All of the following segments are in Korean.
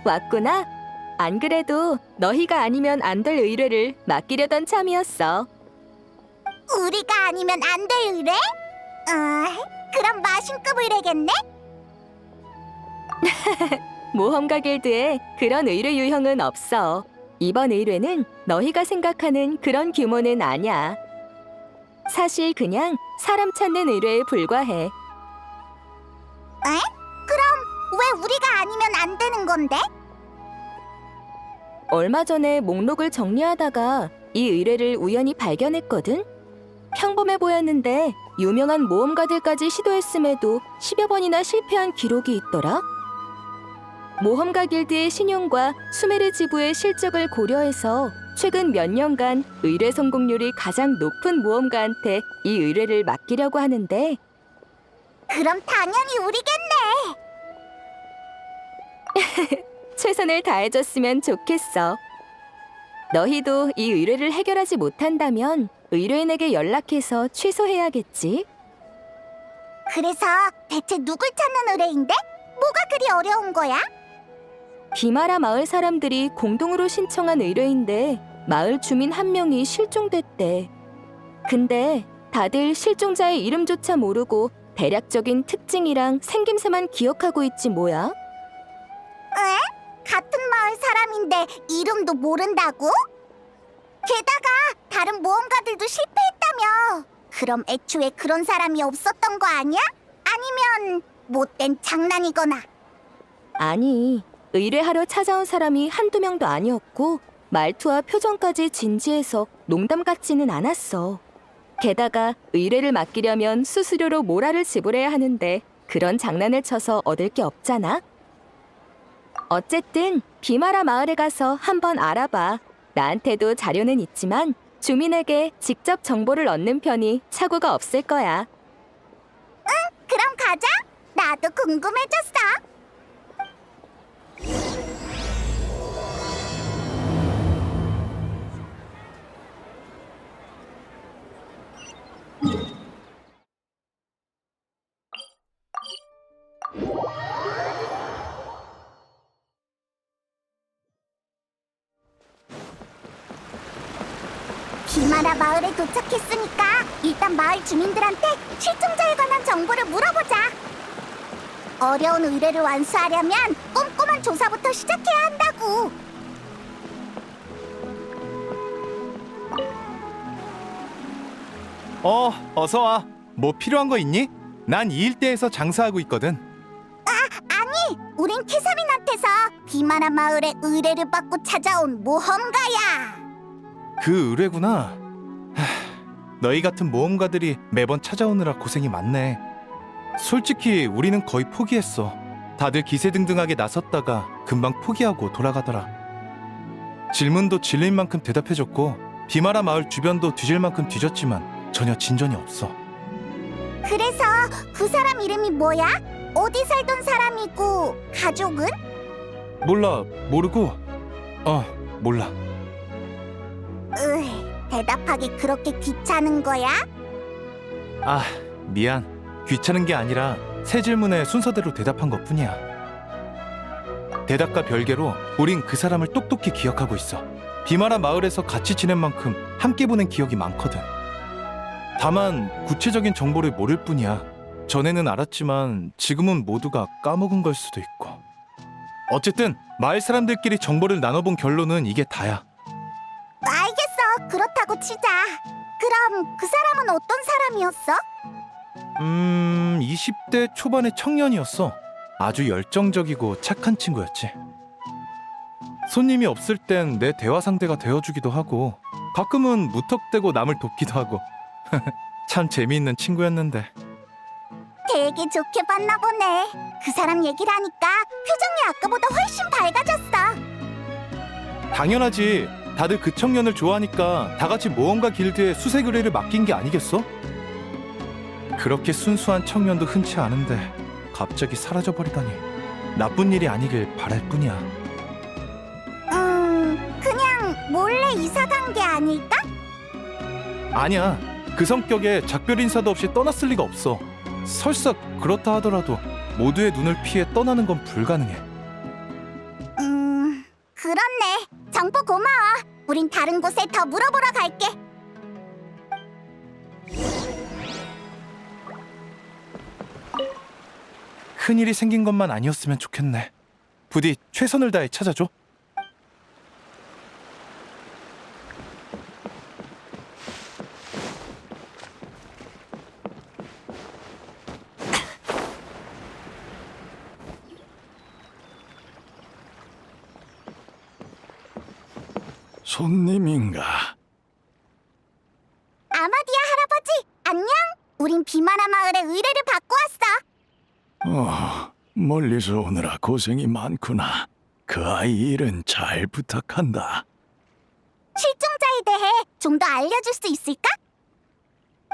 왔구나. 안 그래도 너희가 아니면 안 될 의뢰를 맡기려던 참이었어. 우리가 아니면 안 될 의뢰? 그럼 마신급 의뢰겠네? 모험가 길드에 그런 의뢰 유형은 없어. 이번 의뢰는 너희가 생각하는 그런 규모는 아니야. 사실 그냥 사람 찾는 의뢰에 불과해. 그럼 왜 우리가 아니면 안 되는 건데? 얼마 전에 목록을 정리하다가 이 의뢰를 우연히 발견했거든? 평범해 보였는데 유명한 모험가들까지 시도했음에도 10여 번이나 실패한 기록이 있더라. 모험가 길드의 신용과 수메르 지부의 실적을 고려해서 최근 몇 년간 의뢰 성공률이 가장 높은 모험가한테 이 의뢰를 맡기려고 하는데 그럼 당연히 우리겠네. 최선을 다해줬으면 좋겠어. 너희도 이 의뢰를 해결하지 못한다면 의뢰인에게 연락해서 취소해야겠지. 그래서 대체 누굴 찾는 의뢰인데? 뭐가 그리 어려운 거야? 비마라 마을 사람들이 공동으로 신청한 의뢰인데 마을 주민 한 명이 실종됐대. 근데 다들 실종자의 이름조차 모르고 대략적인 특징이랑 생김새만 기억하고 있지 뭐야? 같은 마을 사람인데 이름도 모른다고? 게다가 다른 모험가들도 실패했다며. 그럼 애초에 그런 사람이 없었던 거 아니야? 아니면 못된 장난이거나. 아니, 의뢰하러 찾아온 사람이 한두 명도 아니었고 말투와 표정까지 진지해서 농담 같지는 않았어. 게다가 의뢰를 맡기려면 수수료로 모라를 지불해야 하는데 그런 장난을 쳐서 얻을 게 없잖아. 어쨌든 비마라 마을에 가서 한번 알아봐. 나한테도 자료는 있지만 주민에게 직접 정보를 얻는 편이 착오가 없을 거야. 그럼 가자. 나도 궁금해졌어. 비마라 마을에 도착했으니까 일단 마을 주민들한테 실종자에 관한 정보를 물어보자. 어려운 의뢰를 완수하려면 꼼꼼한 조사부터 시작해야 한다고. 어서 와. 뭐 필요한 거 있니? 난 이 일대에서 장사하고 있거든. 아니, 우린 캐서린한테서 비마라 마을에 의뢰를 받고 찾아온 모험가야. 그 의뢰구나. 너희 같은 모험가들이 매번 찾아오느라 고생이 많네. 솔직히 우리는 거의 포기했어. 다들 기세등등하게 나섰다가 금방 포기하고 돌아가더라. 질문도 질릴 만큼 대답해줬고 비마라 마을 주변도 뒤질 만큼 뒤졌지만 전혀 진전이 없어. 그래서 그 사람 이름이 뭐야? 어디 살던 사람이고 가족은? 몰라, 모르고. 몰라. 대답하기 그렇게 귀찮은 거야? 미안. 귀찮은 게 아니라 새 질문에 순서대로 대답한 것뿐이야. 대답과 별개로 우린 그 사람을 똑똑히 기억하고 있어. 비마라 마을에서 같이 지낸 만큼 함께 보낸 기억이 많거든. 다만 구체적인 정보를 모를 뿐이야. 전에는 알았지만 지금은 모두가 까먹은 걸 수도 있고. 어쨌든 마을 사람들끼리 정보를 나눠본 결론은 이게 다야. 알겠어. 그렇다고 치자. 그럼 그 사람은 어떤 사람이었어? 20대 초반의 청년이었어. 아주 열정적이고 착한 친구였지. 손님이 없을 땐 내 대화 상대가 되어주기도 하고 가끔은 무턱대고 남을 돕기도 하고 참 재미있는 친구였는데. 되게 좋게 봤나 보네. 그 사람 얘기를 하니까 표정이 아까보다 훨씬 밝아졌어. 당연하지. 다들 그 청년을 좋아하니까 다 같이 모험가 길드에 수색 의뢰를 맡긴 게 아니겠어? 그렇게 순수한 청년도 흔치 않은데 갑자기 사라져버리다니. 나쁜 일이 아니길 바랄 뿐이야. 그냥 몰래 이사 간 게 아닐까? 아니야. 그 성격에 작별 인사도 없이 떠났을 리가 없어. 설사 그렇다 하더라도 모두의 눈을 피해 떠나는 건 불가능해. 그렇네. 정보 고마워. 우린 다른 곳에 더 물어보러 갈게. 큰일이 생긴 것만 아니었으면 좋겠네. 부디 최선을 다해 찾아줘. 손님인가? 아마디아 할아버지, 안녕. 우린 비마라 마을에 의뢰를 받고 왔어. 멀리서 오느라 고생이 많구나. 그 아이 일은 잘 부탁한다. 실종자에 대해 좀 더 알려줄 수 있을까?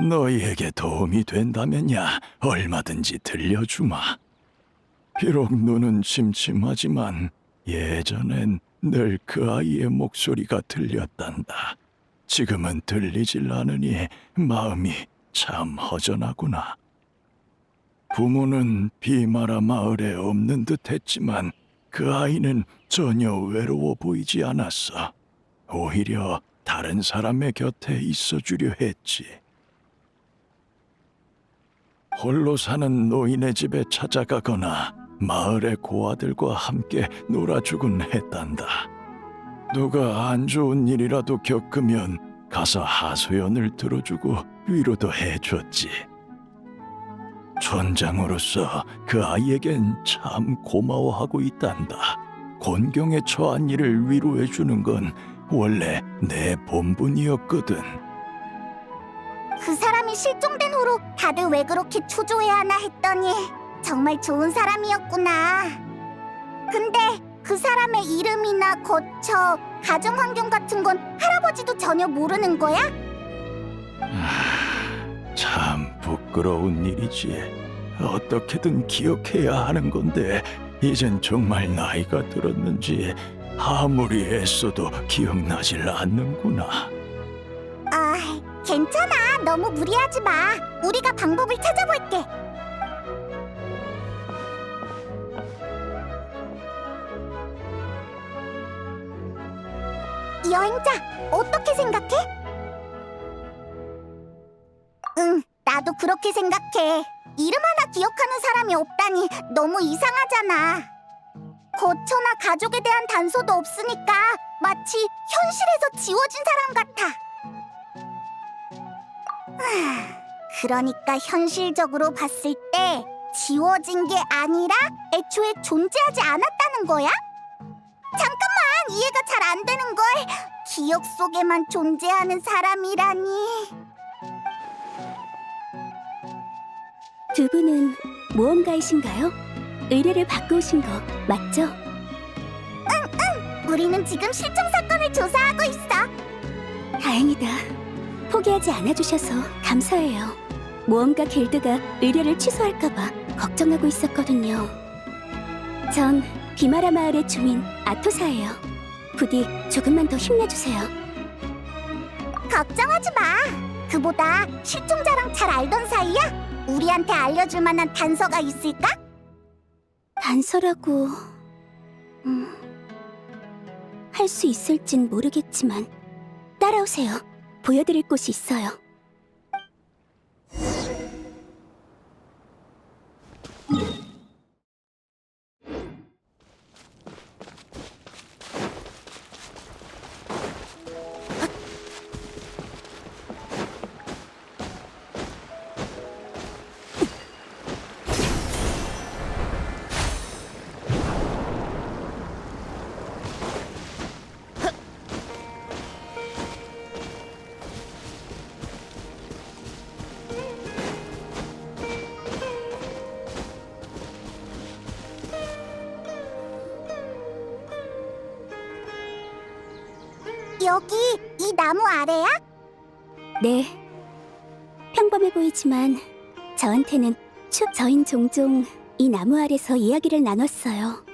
너희에게 도움이 된다면야 얼마든지 들려주마. 비록 눈은 침침하지만 예전엔 늘 그 아이의 목소리가 들렸단다. 지금은 들리질 않으니 마음이 참 허전하구나. 부모는 비마라 마을에 없는 듯 했지만 그 아이는 전혀 외로워 보이지 않았어. 오히려 다른 사람의 곁에 있어주려 했지. 홀로 사는 노인의 집에 찾아가거나 마을의 고아들과 함께 놀아주곤 했단다. 누가 안 좋은 일이라도 겪으면 가서 하소연을 들어주고 위로도 해줬지. 촌장으로서 그 아이에겐 참 고마워하고 있단다. 곤경에 처한 이를 위로해주는 건 원래 내 본분이었거든. 그 사람이 실종된 후로 다들 왜 그렇게 초조해하나 했더니 정말 좋은 사람이었구나. 근데 그 사람의 이름이나 거처, 가정 환경 같은 건 할아버지도 전혀 모르는 거야? 참 부끄러운 일이지. 어떻게든 기억해야 하는 건데 이젠 정말 나이가 들었는지 아무리 애써도 기억나질 않는구나. 괜찮아. 너무 무리하지 마. 우리가 방법을 찾아볼게. 여행자, 어떻게 생각해? 응, 나도 그렇게 생각해. 이름 하나 기억하는 사람이 없다니 너무 이상하잖아. 거처나 가족에 대한 단서도 없으니까 마치 현실에서 지워진 사람 같아. 그러니까 현실적으로 봤을 때 지워진 게 아니라 애초에 존재하지 않았다는 거야? 잠깐만, 이해가 잘 안 되는 걸. 기억 속에만 존재하는 사람이라니. 두 분은 모험가이신가요? 의뢰를 받고 오신 거 맞죠? 우리는 지금 실종 사건을 조사하고 있어. 다행이다. 포기하지 않아주셔서 감사해요. 모험가 길드가 의뢰를 취소할까봐 걱정하고 있었거든요. 전 비마라 마을의 주민 아토사예요. 부디 조금만 더 힘내주세요. 걱정하지 마. 그보다 실종자랑 잘 알던 사이야? 우리한테 알려줄 만한 단서가 있을까? 단서라고... 할 수 있을진 모르겠지만 따라오세요. 보여드릴 곳이 있어요. 여기 이 나무 아래야? 네. 평범해 보이지만 저한테는 저흰 종종 이 나무 아래서 이야기를 나눴어요.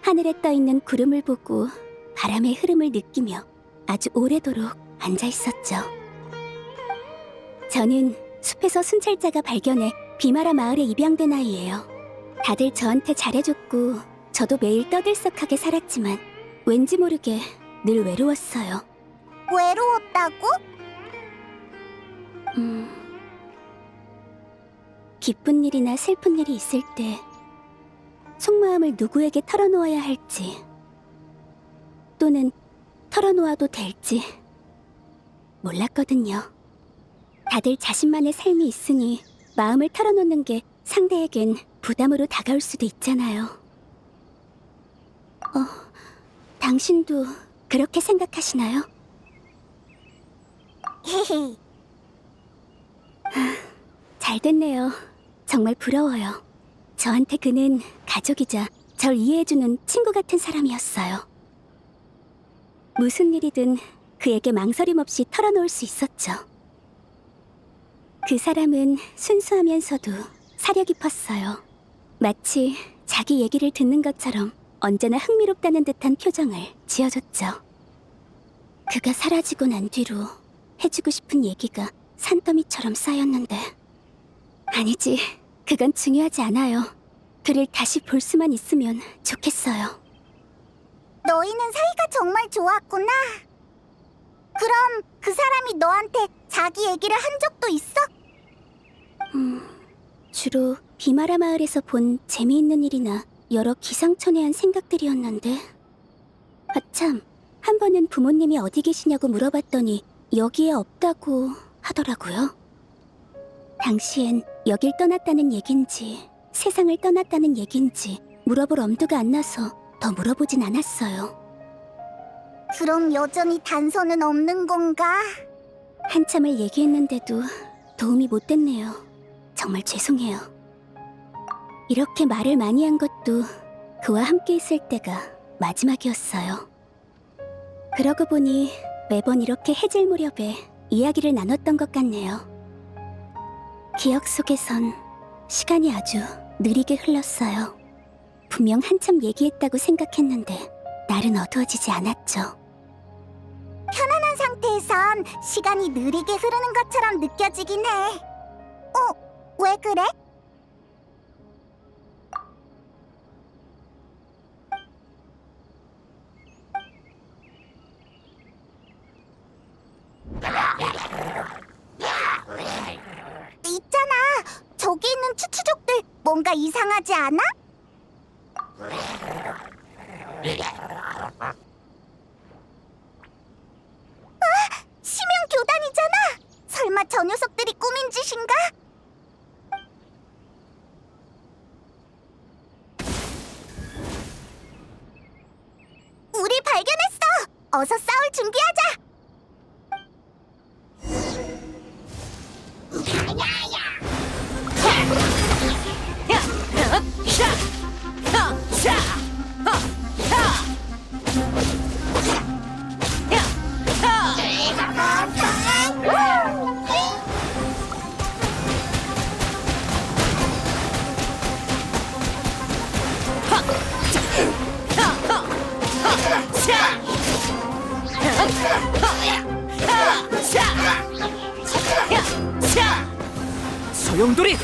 하늘에 떠 있는 구름을 보고 바람의 흐름을 느끼며 아주 오래도록 앉아 있었죠. 저는 숲에서 순찰자가 발견해 비마라 마을에 입양된 아이예요. 다들 저한테 잘해줬고 저도 매일 떠들썩하게 살았지만 왠지 모르게 늘 외로웠어요. 외로웠다고? 기쁜 일이나 슬픈 일이 있을 때 속마음을 누구에게 털어놓아야 할지 또는 털어놓아도 될지 몰랐거든요. 다들 자신만의 삶이 있으니 마음을 털어놓는 게 상대에겐 부담으로 다가올 수도 있잖아요. 당신도 그렇게 생각하시나요? 헤헤. 잘 됐네요. 정말 부러워요. 저한테 그는 가족이자 절 이해해주는 친구 같은 사람이었어요. 무슨 일이든 그에게 망설임 없이 털어놓을 수 있었죠. 그 사람은 순수하면서도 사려 깊었어요. 마치 자기 얘기를 듣는 것처럼 언제나 흥미롭다는 듯한 표정을 지어줬죠. 그가 사라지고 난 뒤로 해주고 싶은 얘기가 산더미처럼 쌓였는데 아니지, 그건 중요하지 않아요. 그를 다시 볼 수만 있으면 좋겠어요. 너희는 사이가 정말 좋았구나. 그럼 그 사람이 너한테 자기 얘기를 한 적도 있어? 주로 비마라 마을에서 본 재미있는 일이나 여러 기상천외한 생각들이었는데 참, 한 번은 부모님이 어디 계시냐고 물어봤더니 여기에 없다고 하더라고요. 당시엔 여길 떠났다는 얘긴지 세상을 떠났다는 얘긴지 물어볼 엄두가 안 나서 더 물어보진 않았어요. 그럼 여전히 단서는 없는 건가? 한참을 얘기했는데도 도움이 못 됐네요. 정말 죄송해요. 이렇게 말을 많이 한 것도 그와 함께 있을 때가 마지막이었어요. 그러고 보니 매번 이렇게 해질 무렵에 이야기를 나눴던 것 같네요. 기억 속에선 시간이 아주 느리게 흘렀어요. 분명 한참 얘기했다고 생각했는데 날은 어두워지지 않았죠. 편안한 상태에선 시간이 느리게 흐르는 것처럼 느껴지긴 해. 왜 그래? 있잖아, 저기 있는 추추족들 뭔가 이상하지 않아? 심형 교단이잖아. 설마 저 녀석들이 꾸민 짓인가? 우리 발견했어. 어서 싸울 준비하자. 소용돌이!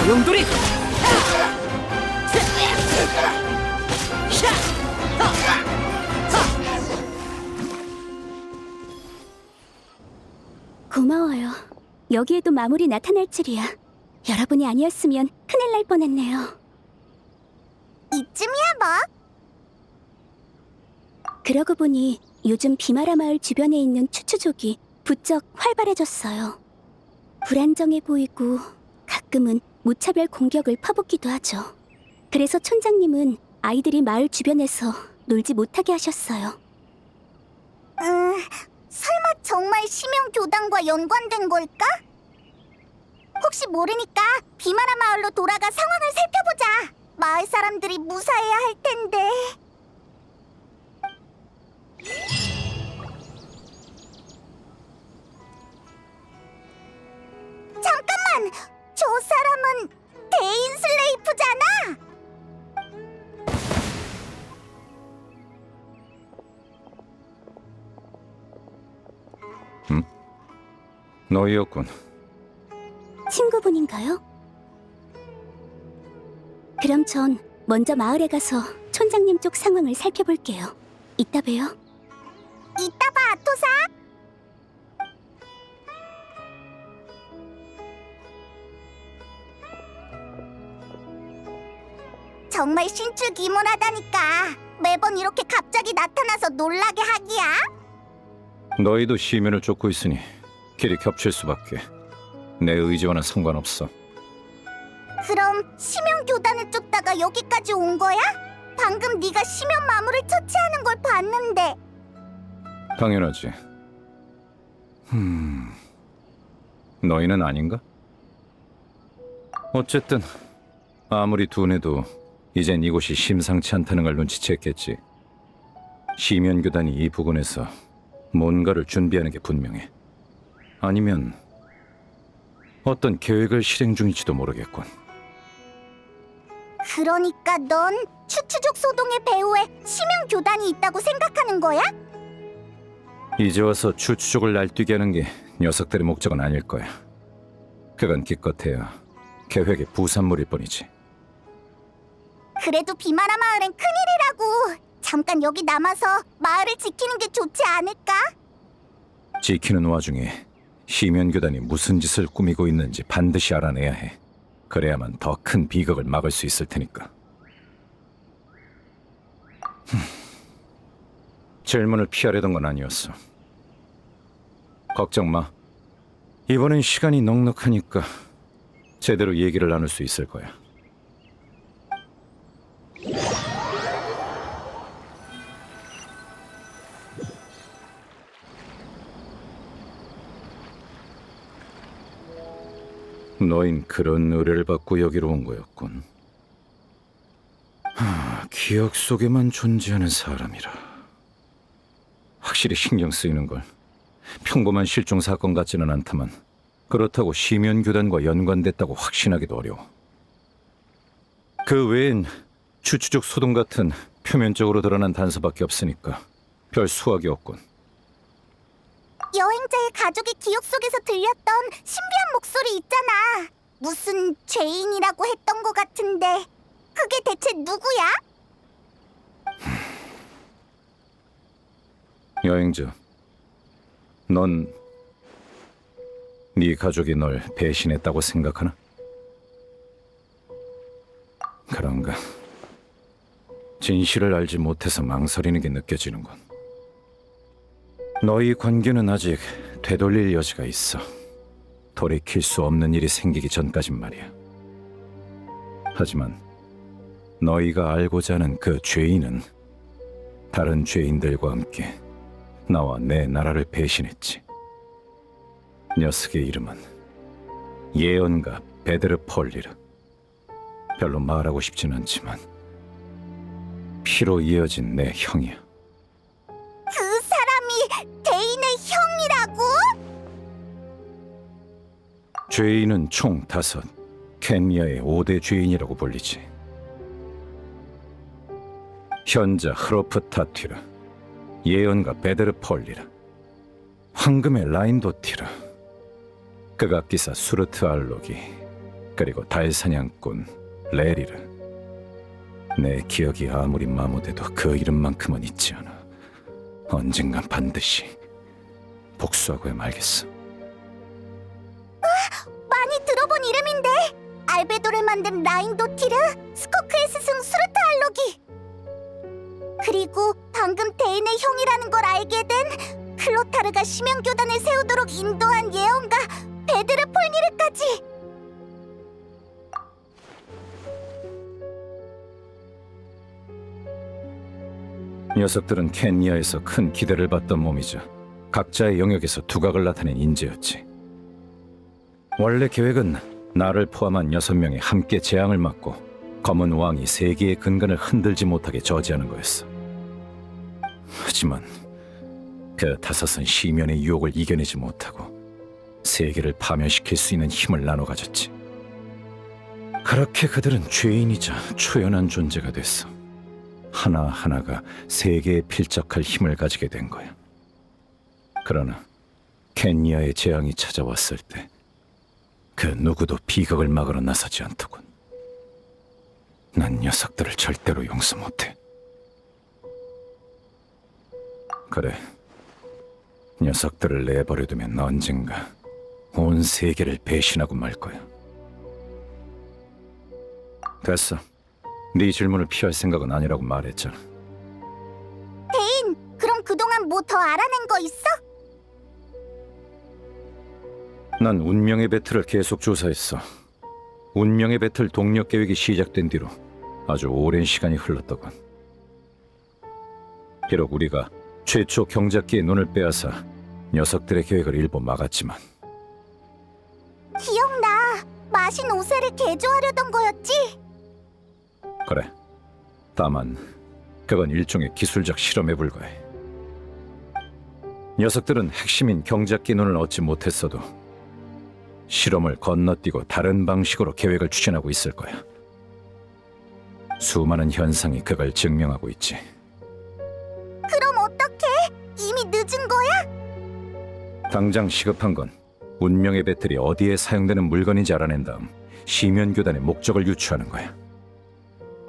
소용돌이! 고마워요. 여기에도 마물이 나타날 줄이야. 여러분이 아니었으면 큰일 날 뻔했네요. 이쯤이야 뭐. 그러고 보니 요즘 비마라 마을 주변에 있는 추추족이 부쩍 활발해졌어요. 불안정해 보이고 가끔은 무차별 공격을 퍼붓기도 하죠. 그래서 촌장님은 아이들이 마을 주변에서 놀지 못하게 하셨어요. 설마 정말 심형 교단과 연관된 걸까? 혹시 모르니까 비마라 마을로 돌아가 상황을 살펴보자. 마을 사람들이 무사해야 할 텐데. 잠깐만! 저 사람은 대인 슬레이프잖아! 너희였군. 친구분인가요? 그럼 전 먼저 마을에 가서 촌장님 쪽 상황을 살펴볼게요. 이따 봬요. 이따 봐, 토사! 정말 신출귀몰하다니까. 매번 이렇게 갑자기 나타나서 놀라게 하기야? 너희도 시면을 쫓고 있으니 길이 겹칠 수밖에. 내 의지와는 상관없어. 그럼 심형 교단을 쫓다가 여기까지 온 거야? 방금 네가 심형 마물을 처치하는 걸 봤는데. 당연하지. 너희는 아닌가? 어쨌든 아무리 둔해도 이젠 이곳이 심상치 않다는 걸 눈치챘겠지. 시면 교단이 이 부근에서 뭔가를 준비하는 게 분명해. 아니면 어떤 계획을 실행 중일지도 모르겠군. 그러니까 넌 추추족 소동의 배후에 심형 교단이 있다고 생각하는 거야? 이제 와서 추추족을 날뛰게 하는 게 녀석들의 목적은 아닐 거야. 그건 기껏해야 계획의 부산물일 뿐이지. 그래도 비마라 마을엔 큰일이라고. 잠깐 여기 남아서 마을을 지키는 게 좋지 않을까? 지키는 와중에 시면 교단이 무슨 짓을 꾸미고 있는지 반드시 알아내야 해. 그래야만 더 큰 비극을 막을 수 있을 테니까. 질문을 피하려던 건 아니었어. 걱정 마. 이번엔 시간이 넉넉하니까 제대로 얘기를 나눌 수 있을 거야. 너흰 그런 의뢰를 받고 여기로 온 거였군. 기억 속에만 존재하는 사람이라. 확실히 신경 쓰이는 걸. 평범한 실종 사건 같지는 않다만 그렇다고 시면 교단과 연관됐다고 확신하기도 어려워. 그 외엔 추추족 소동 같은 표면적으로 드러난 단서밖에 없으니까 별 수확이 없군. 여행자의 가족의 기억 속에서 들렸던 신비한 목소리 있잖아. 무슨 죄인이라고 했던 것 같은데 그게 대체 누구야? 여행자, 넌 네 가족이 널 배신했다고 생각하나? 그런가? 진실을 알지 못해서 망설이는 게 느껴지는군. 너희 관계는 아직 되돌릴 여지가 있어. 돌이킬 수 없는 일이 생기기 전까진 말이야. 하지만 너희가 알고자 하는 그 죄인은 다른 죄인들과 함께 나와 내 나라를 배신했지. 녀석의 이름은 예언가 베드르 폴리르. 별로 말하고 싶진 않지만 피로 이어진 내 형이야. 그 사람이 대인의 형이라고? 죄인은 총 5. 켄리아의 5대 죄인이라고 불리지. 현자 흐로프 타튀르, 예언가 베드르 폴리르, 황금의 라인도티르, 극악기사 수르트 알록이, 그리고 달 사냥꾼 레리르. 내 기억이 아무리 마모돼도 그 이름만큼은 잊지 않아. 언젠간 반드시 복수하고야 말겠어. 많이 들어본 이름인데. 알베도를 만든 라인도티르, 스코크의 스승 수르타 알록이. 그리고 방금 데인의 형이라는 걸 알게 된 클로타르가 심연교단을 세우도록 인도한 예언가 베드르 폴미르까지. 녀석들은 켄니아에서 큰 기대를 받던 몸이자 각자의 영역에서 두각을 나타낸 인재였지. 원래 계획은 나를 포함한 6명이 함께 재앙을 막고 검은 왕이 세계의 근간을 흔들지 못하게 저지하는 거였어. 하지만 그 5은 시면의 유혹을 이겨내지 못하고 세계를 파멸시킬 수 있는 힘을 나눠 가졌지. 그렇게 그들은 죄인이자 초연한 존재가 됐어. 하나하나가 세계에 필적할 힘을 가지게 된 거야. 그러나 켄니아의 재앙이 찾아왔을 때 그 누구도 비극을 막으러 나서지 않더군. 난 녀석들을 절대로 용서 못해. 그래, 녀석들을 내버려두면 언젠가 온 세계를 배신하고 말 거야. 됐어. 네 질문을 피할 생각은 아니라고 말했잖아. 데인, 그럼 그동안 뭐 더 알아낸 거 있어? 난 운명의 배틀을 계속 조사했어. 운명의 배틀 동력 계획이 시작된 뒤로 아주 오랜 시간이 흘렀더군. 비록 우리가 최초 경작기의 눈을 빼앗아 녀석들의 계획을 일부 막았지만 기억나. 마신 오세를 개조하려던 거였지? 그래. 다만 그건 일종의 기술적 실험에 불과해. 녀석들은 핵심인 경작기 눈을 얻지 못했어도 실험을 건너뛰고 다른 방식으로 계획을 추진하고 있을 거야. 수많은 현상이 그걸 증명하고 있지. 그럼 어떡해? 이미 늦은 거야? 당장 시급한 건 운명의 배틀이 어디에 사용되는 물건인지 알아낸 다음 시면교단의 목적을 유추하는 거야.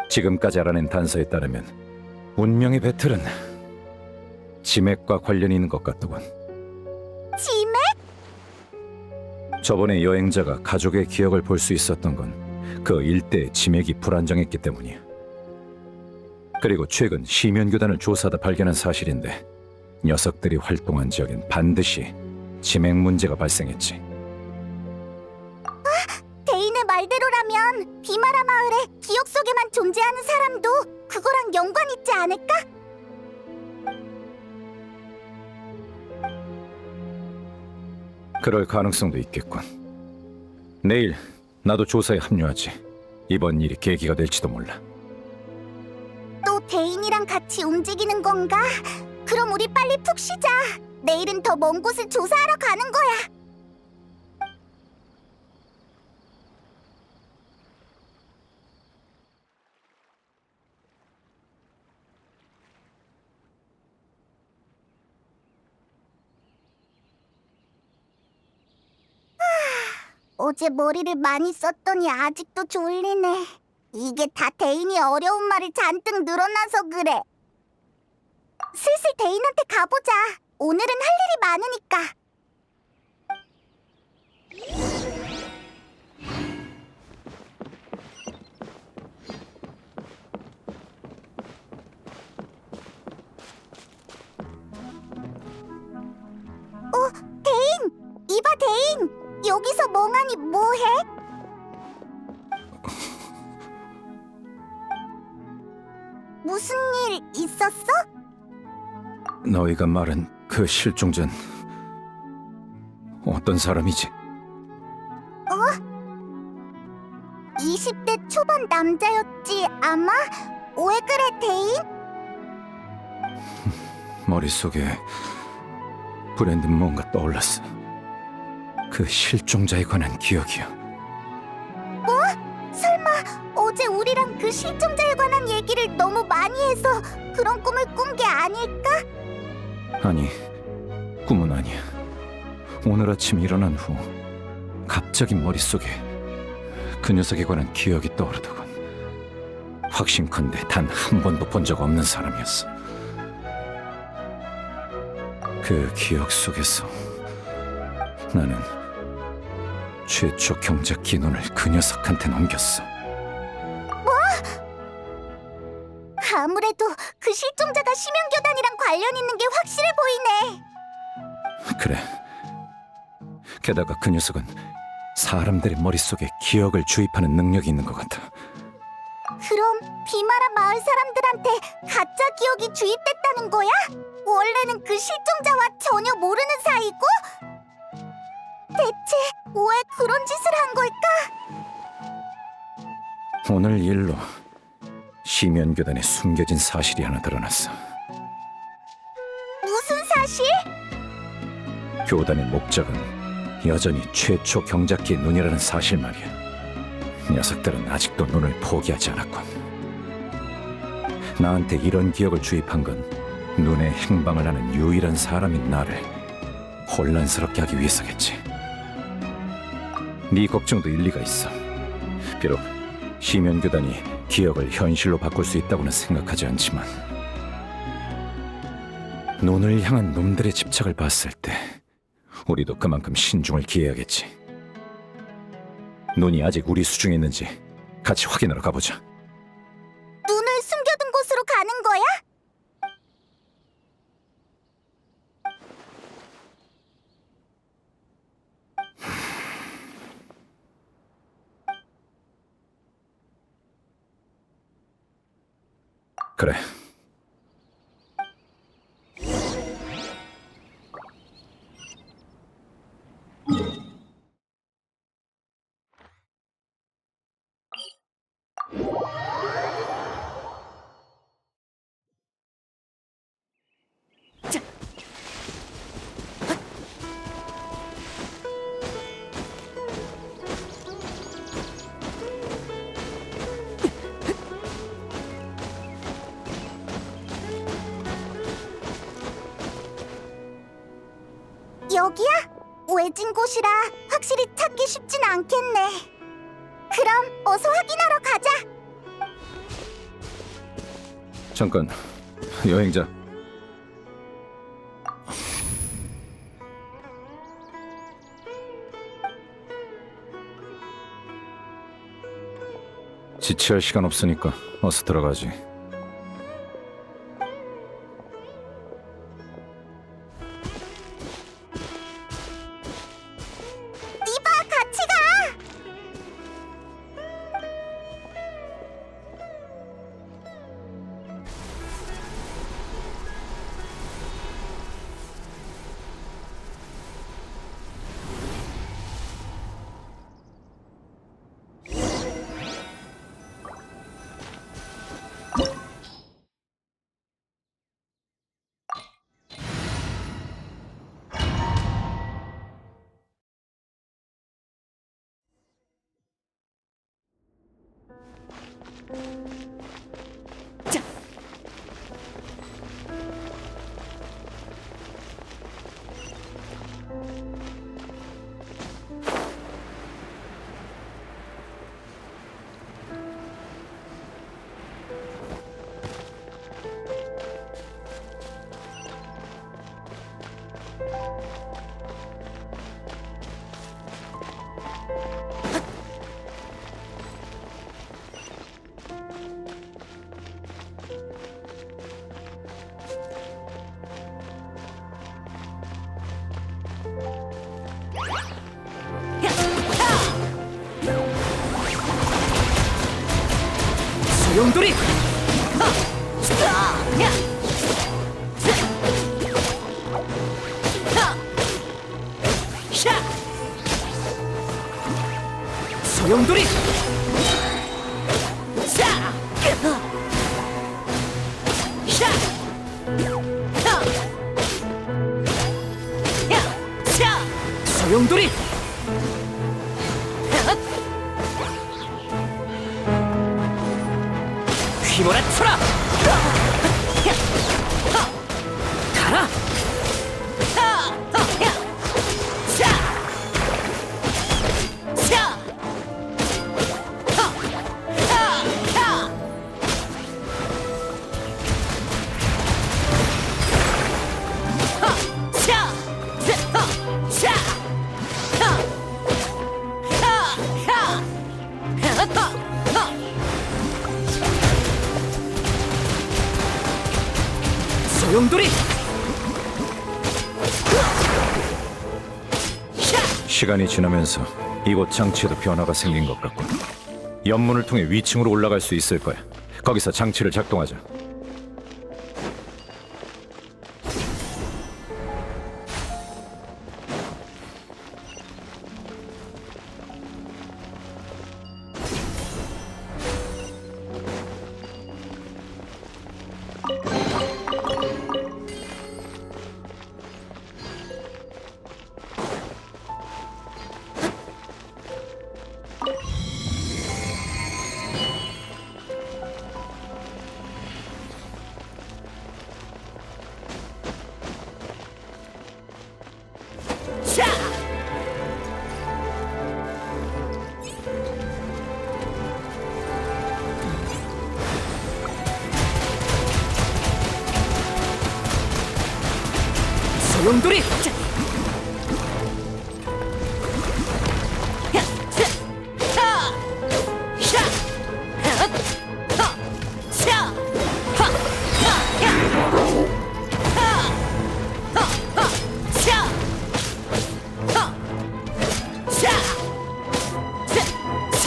지금까지 알아낸 단서에 따르면 운명의 배틀은 지맥과 관련이 있는 것 같더군. 지맥? 저번에 여행자가 가족의 기억을 볼 수 있었던 건 그 일대의 지맥이 불안정했기 때문이야. 그리고 최근 시면교단을 조사하다 발견한 사실인데 녀석들이 활동한 지역엔 반드시 지맥 문제가 발생했지. 데인의 말대로라면 비마라 마을에 기억 속에만 존재하는 사람도 그거랑 연관 있지 않을까? 그럴 가능성도 있겠군. 내일 나도 조사에 합류하지. 이번 일이 계기가 될지도 몰라. 또 데인이랑 같이 움직이는 건가? 그럼 우리 빨리 푹 쉬자. 내일은 더 먼 곳을 조사하러 가는 거야. 어제 머리를 많이 썼더니 아직도 졸리네. 이게 다 데인이 어려운 말이 잔뜩 늘어나서 그래. 슬슬 데인한테 가보자. 오늘은 할 일이 많으니까. 데인! 이봐, 데인! 여기서 멍하니 뭐해? 무슨 일 있었어? 너희가 말한 그 실종자는 어떤 사람이지? 20대 초반 남자였지, 아마? 왜 그래, 데인? 머릿속에 불현듯 뭔가 떠올랐어. 그 실종자에 관한 기억이야. 설마 어제 우리랑 그 실종자에 관한 얘기를 너무 많이 해서 그런 꿈을 꾼 게 아닐까? 아니, 꿈은 아니야. 오늘 아침 일어난 후 갑자기 머릿속에 그 녀석에 관한 기억이 떠오르더군. 확신컨대 단 한 번도 본 적 없는 사람이었어. 그 기억 속에서 나는 최초 경작 기논을 그 녀석한테 넘겼어. 아무래도 그 실종자가 심연교단이랑 관련 있는 게 확실해 보이네. 그래. 게다가 그 녀석은 사람들의 머릿속에 기억을 주입하는 능력이 있는 것 같아. 그럼 비마라 마을 사람들한테 가짜 기억이 주입됐다는 거야? 원래는 그 실종자와 전혀 모르는 사이고? 대체 왜 그런 짓을 한 걸까? 오늘 일로 심연교단에 숨겨진 사실이 하나 드러났어. 무슨 사실? 교단의 목적은 여전히 최초 경작기의 눈이라는 사실 말이야. 녀석들은 아직도 눈을 포기하지 않았군. 나한테 이런 기억을 주입한 건 눈의 행방을 아는 유일한 사람인 나를 혼란스럽게 하기 위해서겠지. 네 걱정도 일리가 있어. 비록 심연교단이 기억을 현실로 바꿀 수 있다고는 생각하지 않지만 눈을 향한 놈들의 집착을 봤을 때 우리도 그만큼 신중을 기해야겠지. 눈이 아직 우리 수중에 있는지 같이 확인하러 가보자. 눈을 숨겨둔 곳으로 가는 거야? 그래. 여기야? 외진 곳이라 확실히 찾기 쉽진 않겠네. 그럼 어서 확인하러 가자. 잠깐, 여행자. 지체할 시간 없으니까 어서 들어가지. 이봐, 같이 가. 소용돌이! 소용돌이! 소용돌이! 휘몰아쳐라! 가라! 소용돌이. 시간이 지나면서 이곳 장치에도 변화가 생긴 것 같군. 연문을 통해 위층으로 올라갈 수 있을 거야. 거기서 장치를 작동하자. 자! 소용돌이. 자! 야! 자! 하! 샤! 하! 하! 샤! 하! 하! 야! 하! 하! 하! 샤! 하! 샤! 샤! 샤!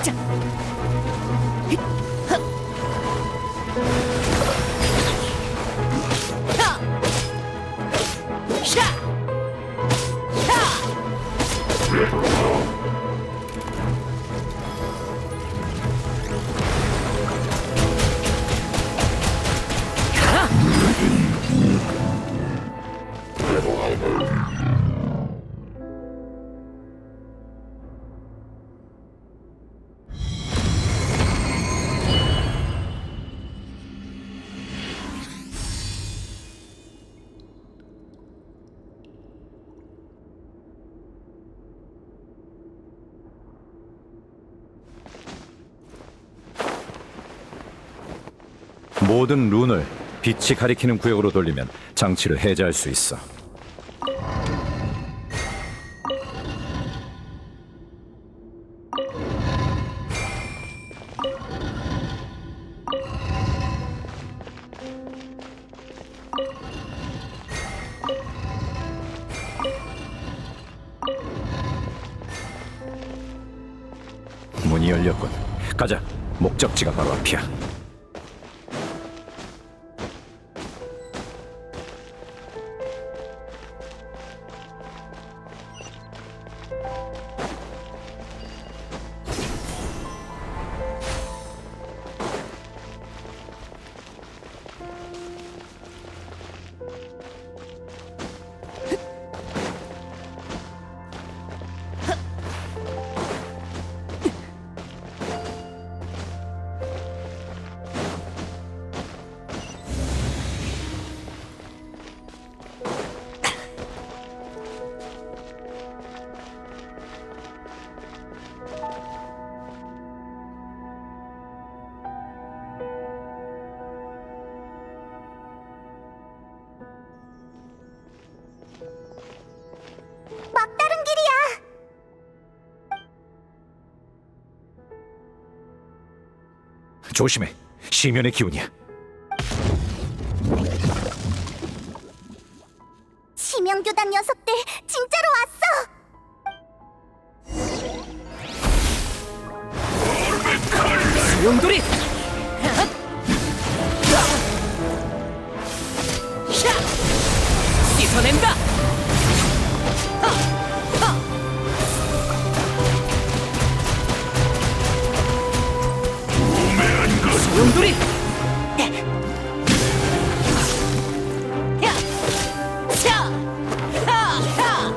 자! 샤! 모든 룬을 빛이 가리키는 구역으로 돌리면 장치를 해제할 수 있어. 문이 열렸군. 가자. 목적지가 바로 앞이야. 막다른 길이야. 조심해. 시면의 기운이야. 지명교단 녀석들 진짜로 왔어. 소용돌이. 샤! 씻어낸다. 소용돌이. 야! 샤! 하! 하!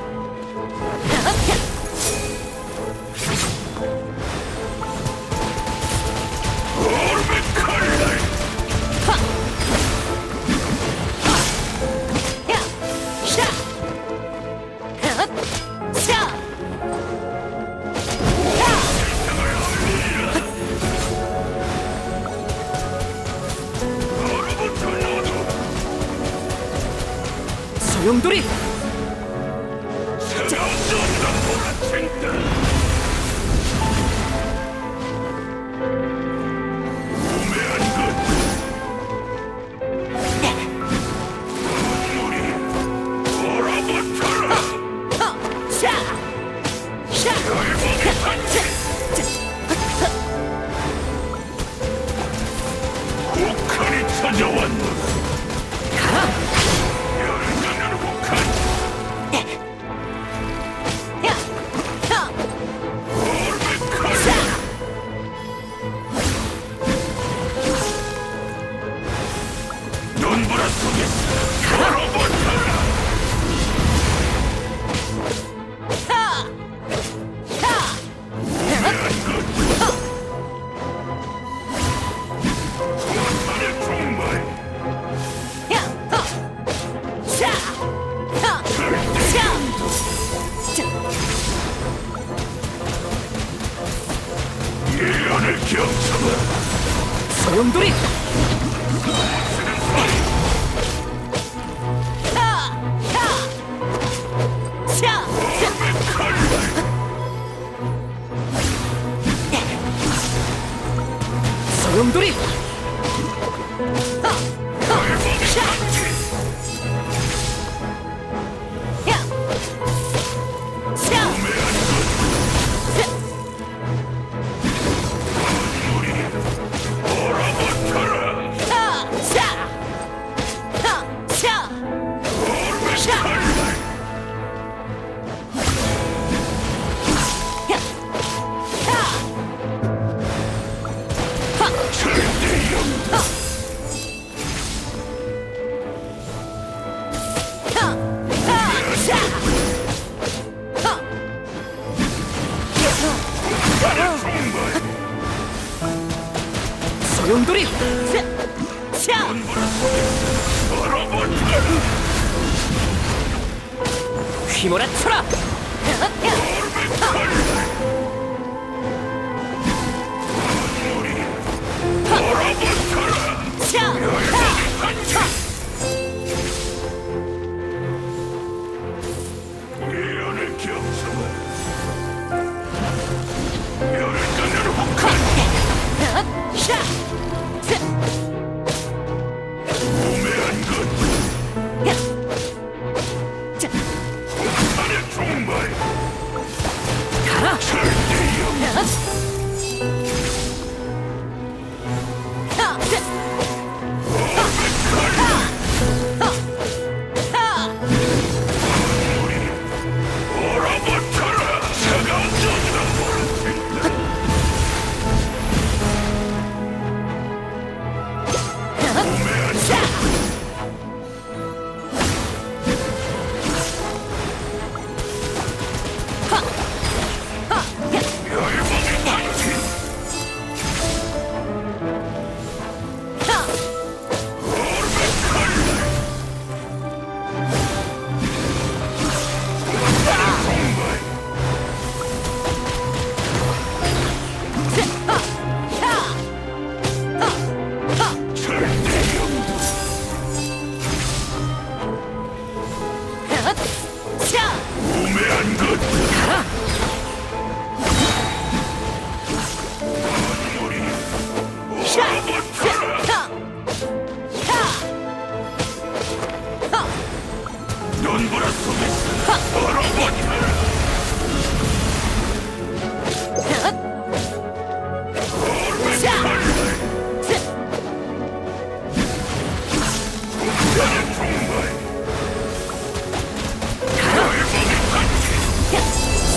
소용돌이 소용돌이 소용돌이 소용돌이 휘몰아쳐라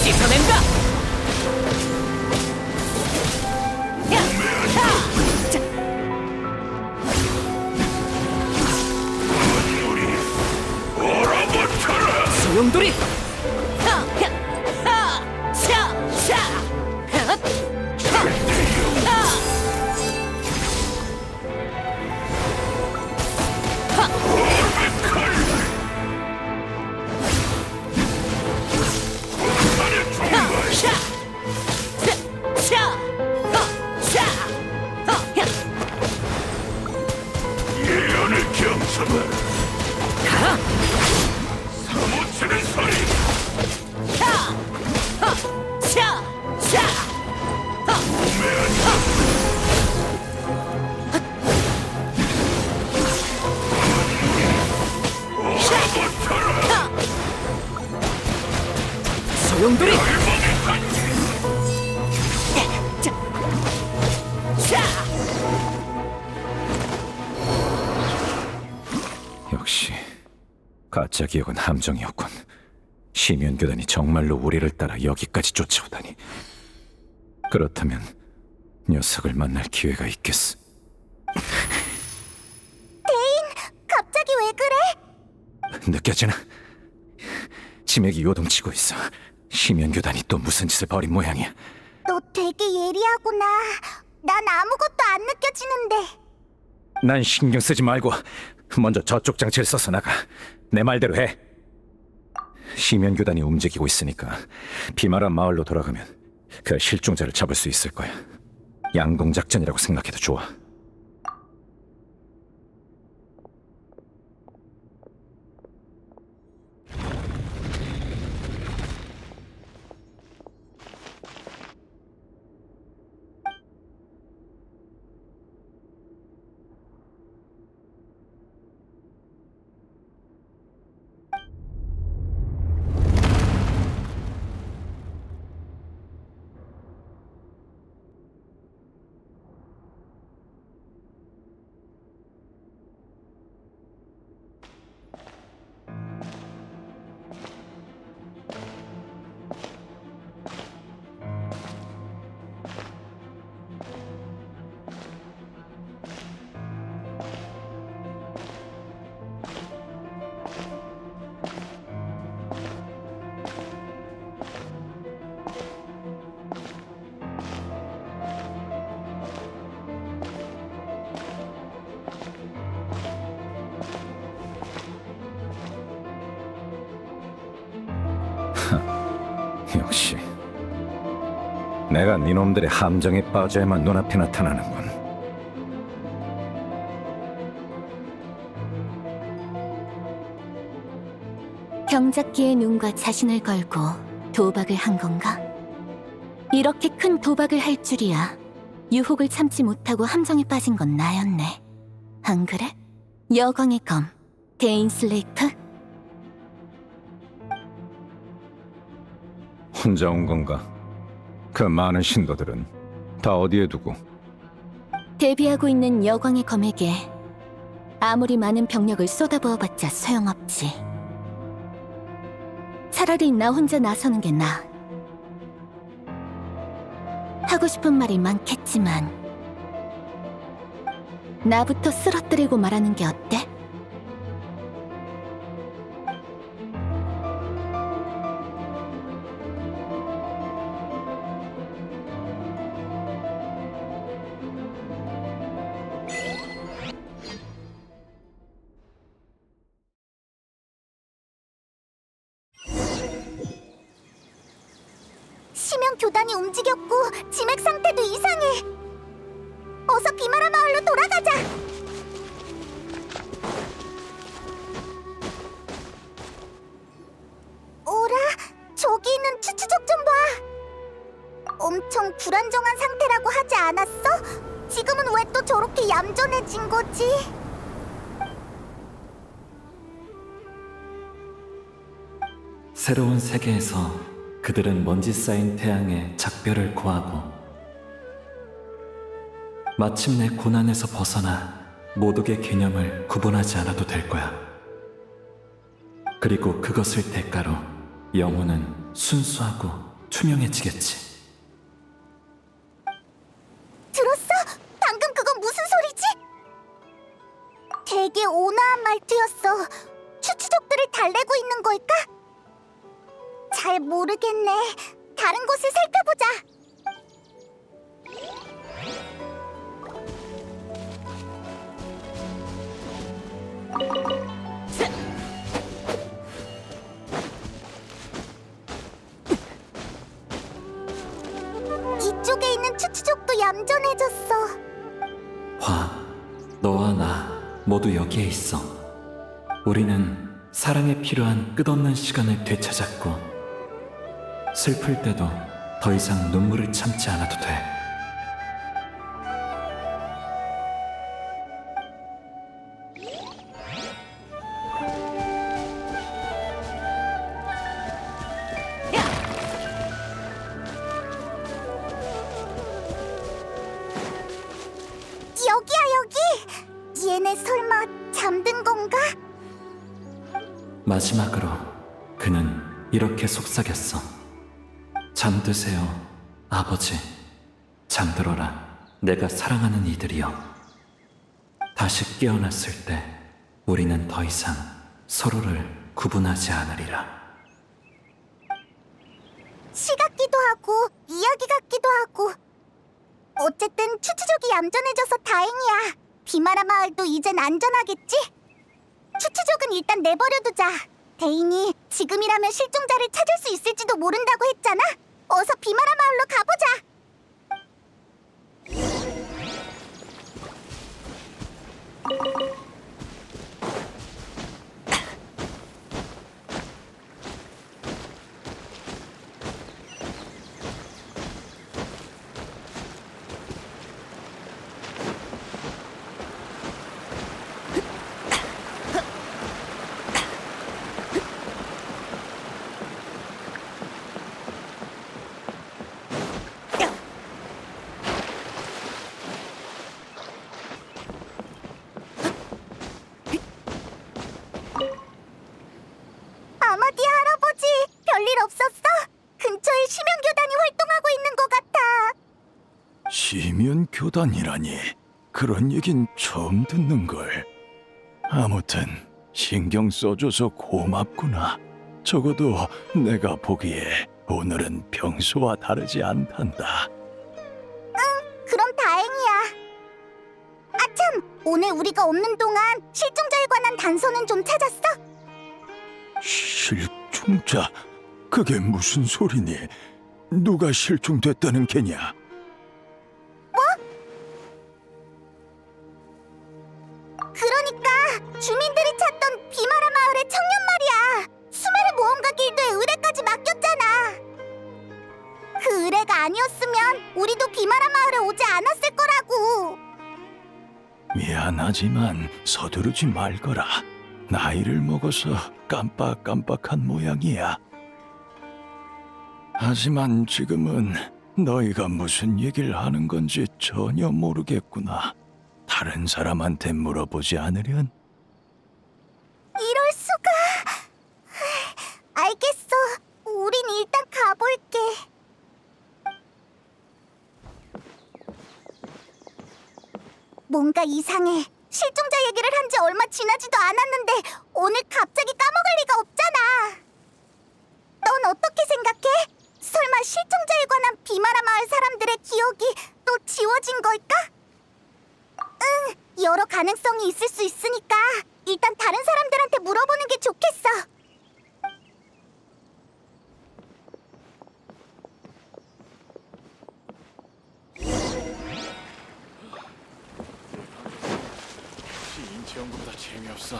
씻어낸다 소용돌이 소용돌이! 자! 자! 역시 가짜 기억은 함정이었군. 심연교단이 정말로 우리를 따라 여기까지 쫓아오다니. 그렇다면 녀석을 만날 기회가 있겠어. 갑자기 왜 그래? 느껴지나? 치맥이 요동치고 있어. 심연교단이 또 무슨 짓을 벌인 모양이야. 너 되게 예리하구나. 난 아무것도 안 느껴지는데. 난 신경 쓰지 말고 먼저 저쪽 장치를 써서 나가. 내 말대로 해. 심연교단이 움직이고 있으니까 비마라 마을로 돌아가면 그 실종자를 잡을 수 있을 거야. 양동작전이라고 생각해도 좋아. 역시 내가 니놈들의 함정에 빠져야만 눈앞에 나타나는군. 경작기의 눈과 자신을 걸고 도박을 한 건가? 이렇게 큰 도박을 할 줄이야. 유혹을 참지 못하고 함정에 빠진 건 나였네. 안 그래? 여광의 검, 데인 슬레이프? 혼자 온 건가? 그 많은 신도들은 다 어디에 두고? 대비하고 있는 여광의 검에게 아무리 많은 병력을 쏟아부어봤자 소용없지. 차라리 나 혼자 나서는 게 나아. 하고 싶은 말이 많겠지만 나부터 쓰러뜨리고 말하는 게 어때? 심연 교단이 움직였고 지맥 상태도 이상해. 어서 비마라 마을로 돌아가자. 오라, 저기 있는 추추족 좀 봐. 엄청 불안정한 상태라고 하지 않았어? 지금은 왜 또 저렇게 얌전해진 거지? 새로운 세계에서 그들은 먼지 쌓인 태양에 작별을 고하고 마침내 고난에서 벗어나 모독의 개념을 구분하지 않아도 될 거야. 그리고 그것을 대가로 영혼은 순수하고 투명해지겠지. 들었어? 방금 그건 무슨 소리지? 되게 온화한 말투였어. 추추족들을 달래고 있는 걸까? 잘 모르겠네. 다른 곳을 살펴보자. 이쪽에 있는 추추족도 얌전해졌어. 화, 너와 나 모두 여기에 있어. 우리는 사랑에 필요한 끝없는 시간을 되찾았고 슬플 때도 더 이상 눈물을 참지 않아도 돼. 건가? 마지막으로 그는 이렇게 속삭였어. 잠드세요, 아버지. 잠들어라, 내가 사랑하는 이들이여. 다시 깨어났을 때 우리는 더 이상 서로를 구분하지 않으리라. 시 같기도 하고 이야기 같기도 하고. 어쨌든 추추족이 얌전해져서 다행이야. 비마라 마을도 이젠 안전하겠지? 추추족은 일단 내버려두자. 대인이 지금이라면 실종자를 찾을 수 있을지도 모른다고 했잖아. 어서 비마라 마을로 가보자. 아마디 할아버지, 별일 없었어? 근처에 심연교단이 활동하고 있는 것 같아. 시면 교단이라니 그런 얘긴 처음 듣는 걸. 아무튼 신경 써줘서 고맙구나. 적어도 내가 보기에 오늘은 평소와 다르지 않단다. 그럼 다행이야. 아참, 오늘 우리가 없는 동안 실종자에 관한 단서는 좀 찾았어? 실종자? 그게 무슨 소리니? 누가 실종됐다는 게냐? 그러니까 주민들이 찾던 비마라 마을의 청년 말이야. 수메르 모험가 길드의 의뢰까지 맡겼잖아. 그 의뢰가 아니었으면 우리도 비마라 마을에 오지 않았을 거라고. 미안하지만 서두르지 말거라. 나이를 먹어서 깜빡깜빡한 모양이야. 하지만 지금은 너희가 무슨 얘기를 하는 건지 전혀 모르겠구나. 다른 사람한테 물어보지 않으련? 이럴 수가. 알겠어. 우린 일단 가볼게. 뭔가 이상해. 실종자 얘기를 한 지 얼마 지나지도 않았는데 오늘 갑자기 까먹을 리가 없잖아. 넌 어떻게 생각해? 설마 실종자에 관한 비마라 마을 사람들의 기억이 또 지워진 걸까? 응, 여러 가능성이 있을 수 있으니까 일단 다른 사람들한테 물어보는 게 좋겠어. 인체 연구보다 재미없어.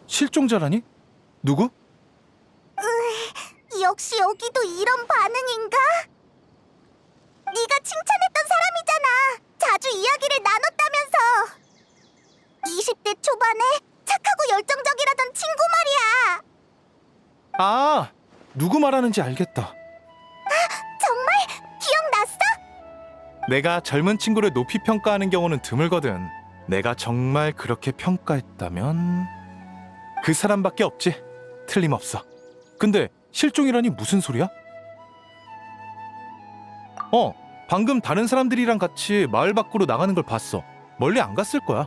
실종자라니? 누구? 역시 여기도 이런 반응인가? 네가 칭찬했던 사람이잖아. 자주 이야기를 나눴다면서. 20대 초반에 착하고 열정적이라던 친구 말이야. 아, 누구 말하는지 알겠다. 정말? 기억났어? 내가 젊은 친구를 높이 평가하는 경우는 드물거든. 내가 정말 그렇게 평가했다면 그 사람밖에 없지. 틀림없어. 근데 실종이라니 무슨 소리야? 방금 다른 사람들이랑 같이 마을 밖으로 나가는 걸 봤어. 멀리 안 갔을 거야.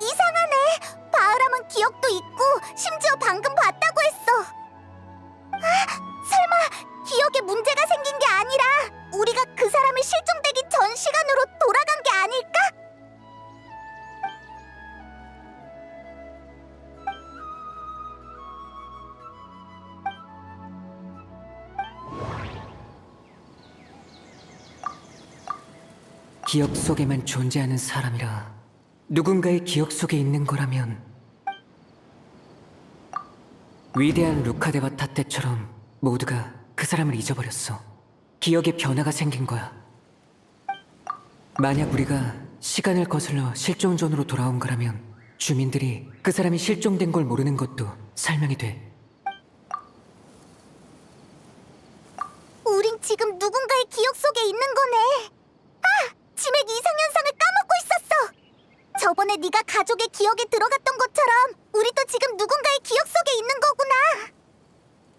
이상하네. 바흐람은 기억도 있고 심지어 방금 봤다고 했어. 설마 기억에 문제가 생긴 게 아니라 우리가 그 사람이 실종되기 전 시간으로 돌아간 게 아닐까? 기억 속에만 존재하는 사람이라 누군가의 기억 속에 있는 거라면 위대한 루카데바타 때처럼 모두가 그 사람을 잊어버렸어. 기억에 변화가 생긴 거야. 만약 우리가 시간을 거슬러 실종존으로 돌아온 거라면 주민들이 그 사람이 실종된 걸 모르는 것도 설명이 돼. 우린 지금 누군가의 기억 속에 있는 거네. 아! 치맥 이상현상을 까먹고 있었어. 저번에 네가 가족의 기억에 들어갔던 것처럼 우리도 지금 누군가의 기억 속에 있는 거구나.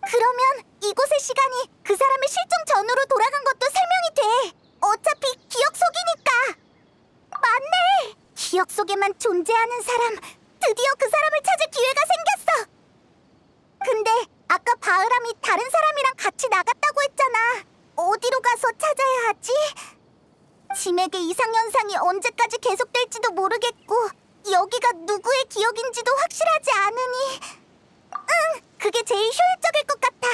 그러면 이곳의 시간이 그 사람의 실종 전으로 돌아간 것도 설명이 돼. 어차피 기억 속이니까. 맞네. 기억 속에만 존재하는 사람. 드디어 그 사람을 찾을 기회가 생겼어. 근데 아까 바흐람이 다른 사람이랑 같이 나갔다고 했잖아. 어디로 가서 찾아야 하지? 치맥의 이상현상이 언제까지 계속될지도 모르겠고 여기가 누구의 기억인지도 확실하지 않으니 그게 제일 효율적일 것 같아.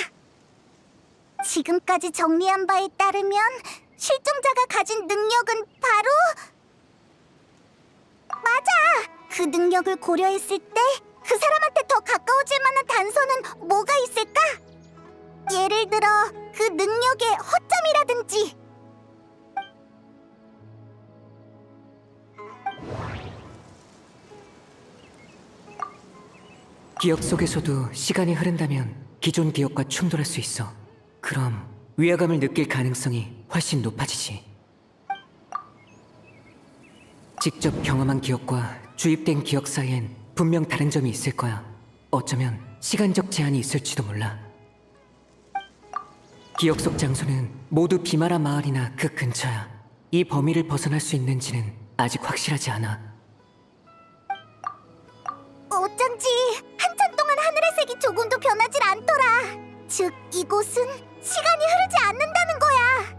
지금까지 정리한 바에 따르면 실종자가 가진 능력은 바로 맞아! 그 능력을 고려했을 때 그 사람한테 더 가까워질 만한 단서는 뭐가 있을까? 예를 들어 그 능력의 허점이라든지. 기억 속에서도 시간이 흐른다면 기존 기억과 충돌할 수 있어. 그럼 위화감을 느낄 가능성이 훨씬 높아지지. 직접 경험한 기억과 주입된 기억 사이엔 분명 다른 점이 있을 거야. 어쩌면 시간적 제한이 있을지도 몰라. 기억 속 장소는 모두 비마라 마을이나 그 근처야. 이 범위를 벗어날 수 있는지는 아직 확실하지 않아. 어쩐지 한참 동안 하늘의 색이 조금도 변하질 않더라. 즉 이곳은 시간이 흐르지 않는다는 거야.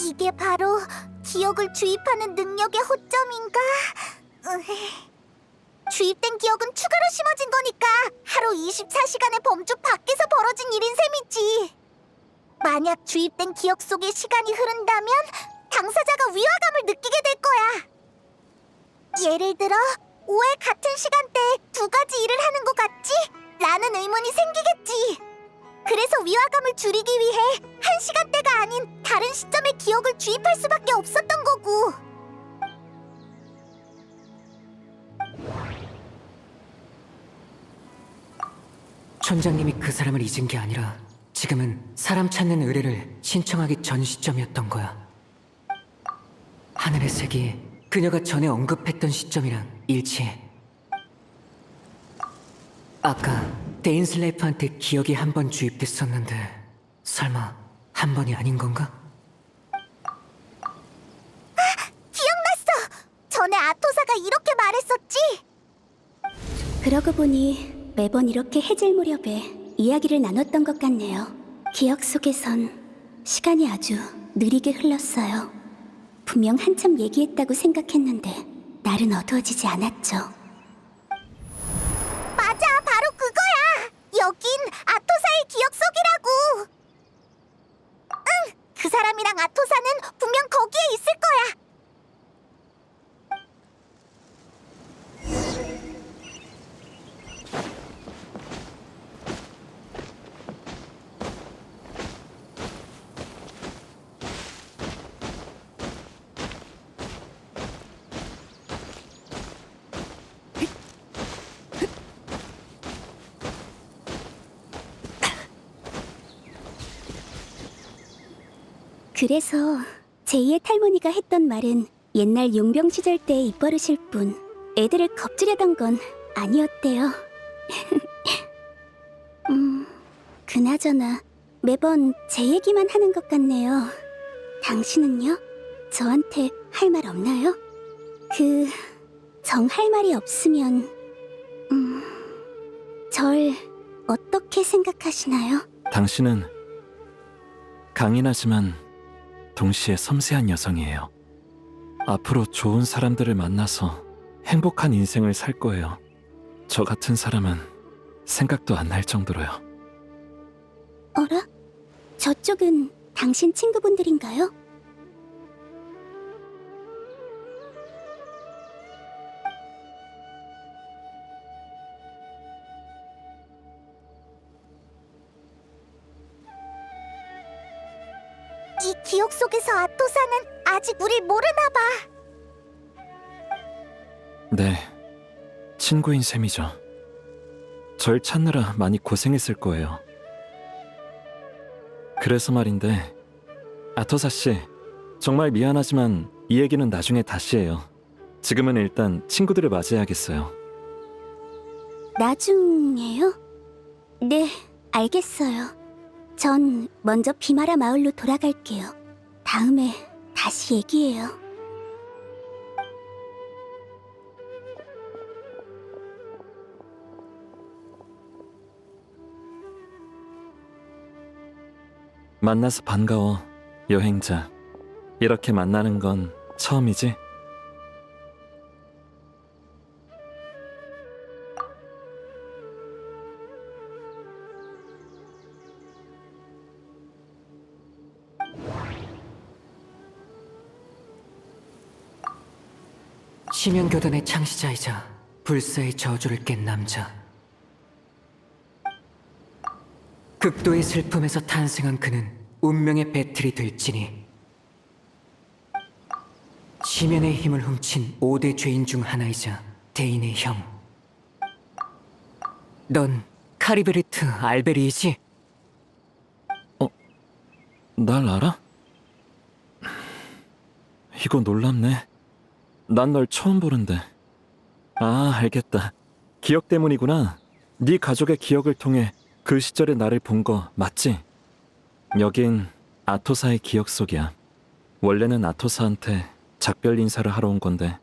이게 바로 기억을 주입하는 능력의 허점인가? 주입된 기억은 추가로 심어진 거니까 하루 24시간의 범주 밖에서 벌어진 일인 셈이지. 만약 주입된 기억 속에 시간이 흐른다면 당사자가 위화감을 느끼게 될 거야. 예를 들어 5회 같은 시간대에 두 가지 일을 하는 것 같지? 라는 의문이 생기겠지. 그래서 위화감을 줄이기 위해 한 시간대가 아닌 다른 시점의 기억을 주입할 수밖에 없었던 거고. 촌장님이 그 사람을 잊은 게 아니라 지금은 사람 찾는 의뢰를 신청하기 전 시점이었던 거야. 하늘의 색이 그녀가 전에 언급했던 시점이랑 일치해. 아까 데인슬레이프한테 기억이 한 번 주입됐었는데 설마 한 번이 아닌 건가? 기억났어! 전에 아토사가 이렇게 말했었지? 그러고 보니 매번 이렇게 해질 무렵에 이야기를 나눴던 것 같네요. 기억 속에선 시간이 아주 느리게 흘렀어요. 분명 한참 얘기했다고 생각했는데 날은 어두워지지 않았죠. 맞아, 바로 그거야! 여긴 아토사의 기억 속이라고! 응! 그 사람이랑 아토사는 분명 거기에 있을 거야! 그래서 제2의 탈모니가 했던 말은 옛날 용병 시절 때의 입버릇일 뿐 애들을 겁주려던 건 아니었대요. 그나저나 매번 제 얘기만 하는 것 같네요. 당신은요? 저한테 할 말 없나요? 정 할 말이 없으면 절 어떻게 생각하시나요? 당신은 강인하지만 동시에 섬세한 여성이에요. 앞으로 좋은 사람들을 만나서 행복한 인생을 살 거예요. 저 같은 사람은 생각도 안 날 정도로요. 어라? 저쪽은 당신 친구분들인가요? 이 기억 속에서 아토사는 아직 우릴 모르나 봐. 네, 친구인 셈이죠. 절 찾느라 많이 고생했을 거예요. 그래서 말인데, 아토사 씨, 정말 미안하지만 이 얘기는 나중에 다시 해요. 지금은 일단 친구들을 맞이해야겠어요. 나중에요? 네, 알겠어요. 전 먼저 비마라 마을로 돌아갈게요. 다음에 다시 얘기해요. 만나서 반가워, 여행자. 이렇게 만나는 건 처음이지? 심연교단의 창시자이자 불사의 저주를 깬 남자. 극도의 슬픔에서 탄생한 그는 운명의 배틀이 될지니 심연의 힘을 훔친 5대 죄인 중 하나이자 대인의 형. 넌 카리베르트 알베리이지? 날 알아? 이거 놀랍네. 난 널 처음 보는데. 아, 알겠다. 기억 때문이구나. 네 가족의 기억을 통해 그 시절의 나를 본 거 맞지? 여긴 아토사의 기억 속이야. 원래는 아토사한테 작별 인사를 하러 온 건데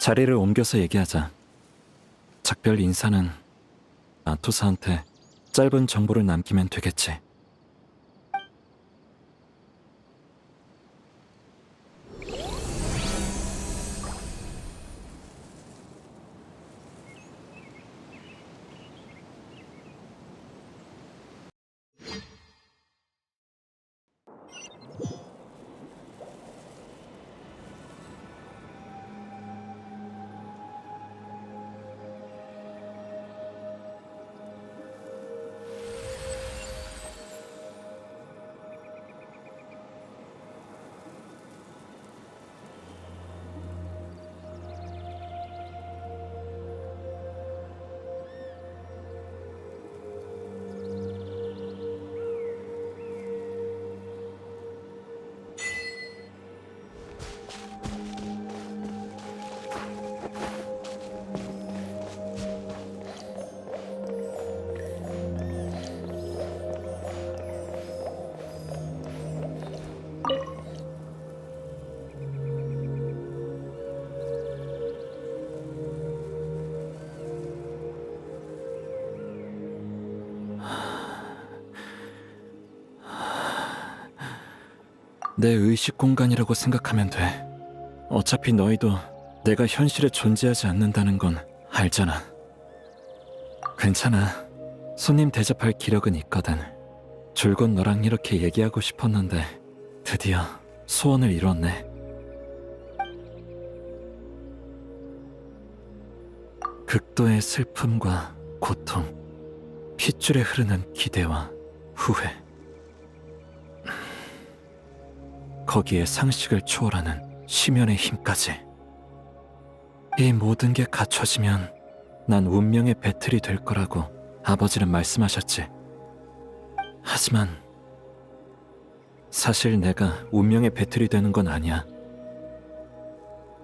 자리를 옮겨서 얘기하자. 작별 인사는 아토사한테 짧은 정보를 남기면 되겠지. 내 의식 공간이라고 생각하면 돼. 어차피 너희도 내가 현실에 존재하지 않는다는 건 알잖아. 괜찮아. 손님 대접할 기력은 있거든. 줄곧 너랑 이렇게 얘기하고 싶었는데 드디어 소원을 이뤘네. 극도의 슬픔과 고통, 핏줄에 흐르는 기대와 후회, 거기에 상식을 초월하는 심연의 힘까지. 이 모든 게 갖춰지면 난 운명의 배틀이 될 거라고 아버지는 말씀하셨지. 하지만 사실 내가 운명의 배틀이 되는 건 아니야.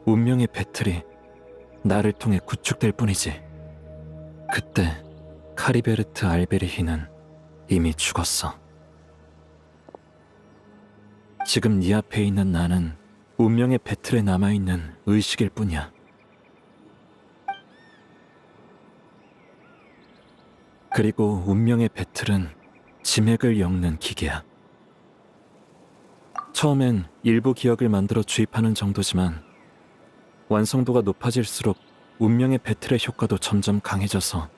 운명의 배틀이 나를 통해 구축될 뿐이지. 그때 카리베르트 알베리히는 이미 죽었어. 지금 네 앞에 있는 나는 운명의 배틀에 남아있는 의식일 뿐이야. 그리고 운명의 배틀은 지맥을 엮는 기계야. 처음엔 일부 기억을 만들어 주입하는 정도지만 완성도가 높아질수록 운명의 배틀의 효과도 점점 강해져서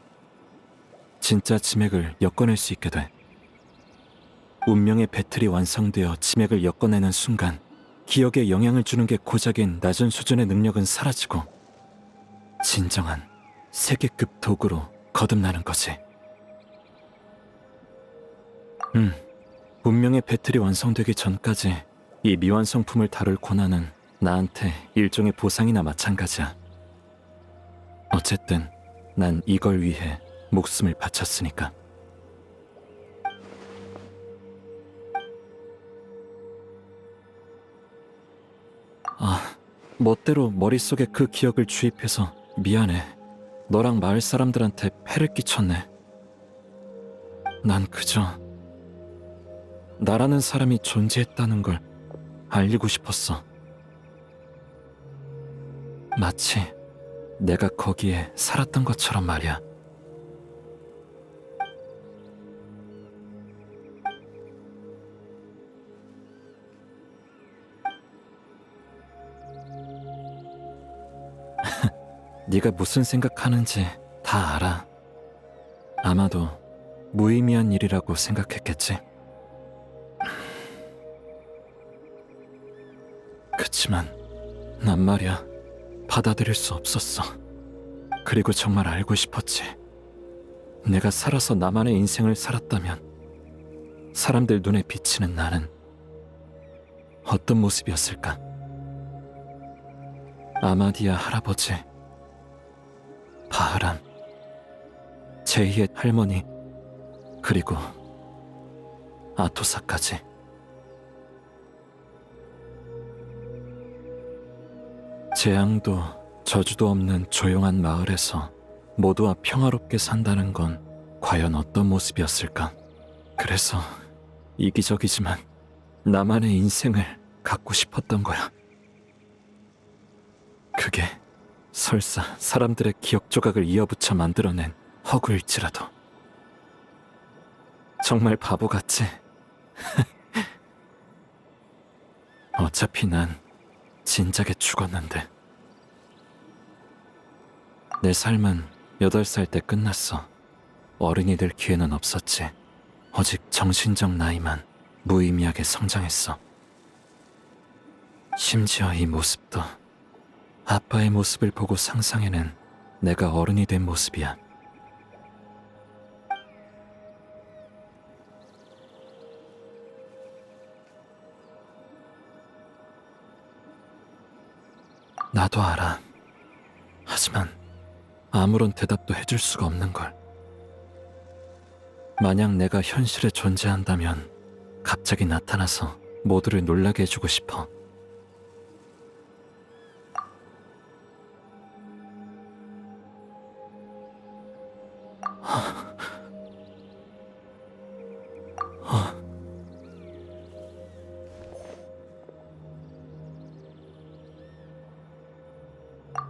진짜 지맥을 엮어낼 수 있게 돼. 운명의 배틀이 완성되어 지맥을 엮어내는 순간 기억에 영향을 주는 게 고작인 낮은 수준의 능력은 사라지고 진정한 세계급 도구로 거듭나는 거지. 운명의 배틀이 완성되기 전까지 이 미완성품을 다룰 고난은 나한테 일종의 보상이나 마찬가지야. 어쨌든 난 이걸 위해 목숨을 바쳤으니까. 멋대로 머릿속에 그 기억을 주입해서 미안해. 너랑 마을 사람들한테 폐를 끼쳤네. 난 그저 나라는 사람이 존재했다는 걸 알리고 싶었어. 마치 내가 거기에 살았던 것처럼 말이야. 네가 무슨 생각하는지 다 알아. 아마도 무의미한 일이라고 생각했겠지. 그치만 난 말이야, 받아들일 수 없었어. 그리고 정말 알고 싶었지. 내가 살아서 나만의 인생을 살았다면 사람들 눈에 비치는 나는 어떤 모습이었을까? 아마디아 할아버지, 바흐람, 제이의 할머니, 그리고 아토사까지. 재앙도 저주도 없는 조용한 마을에서 모두와 평화롭게 산다는 건 과연 어떤 모습이었을까? 그래서 이기적이지만 나만의 인생을 갖고 싶었던 거야. 그게 설사 사람들의 기억 조각을 이어붙여 만들어낸 허구일지라도. 정말 바보같지? 어차피 난 진작에 죽었는데. 내 삶은 8살 때 끝났어. 어른이 될 기회는 없었지. 오직 정신적 나이만 무의미하게 성장했어. 심지어 이 모습도 아빠의 모습을 보고 상상해낸 내가 어른이 된 모습이야. 나도 알아. 하지만 아무런 대답도 해줄 수가 없는 걸. 만약 내가 현실에 존재한다면 갑자기 나타나서 모두를 놀라게 해주고 싶어.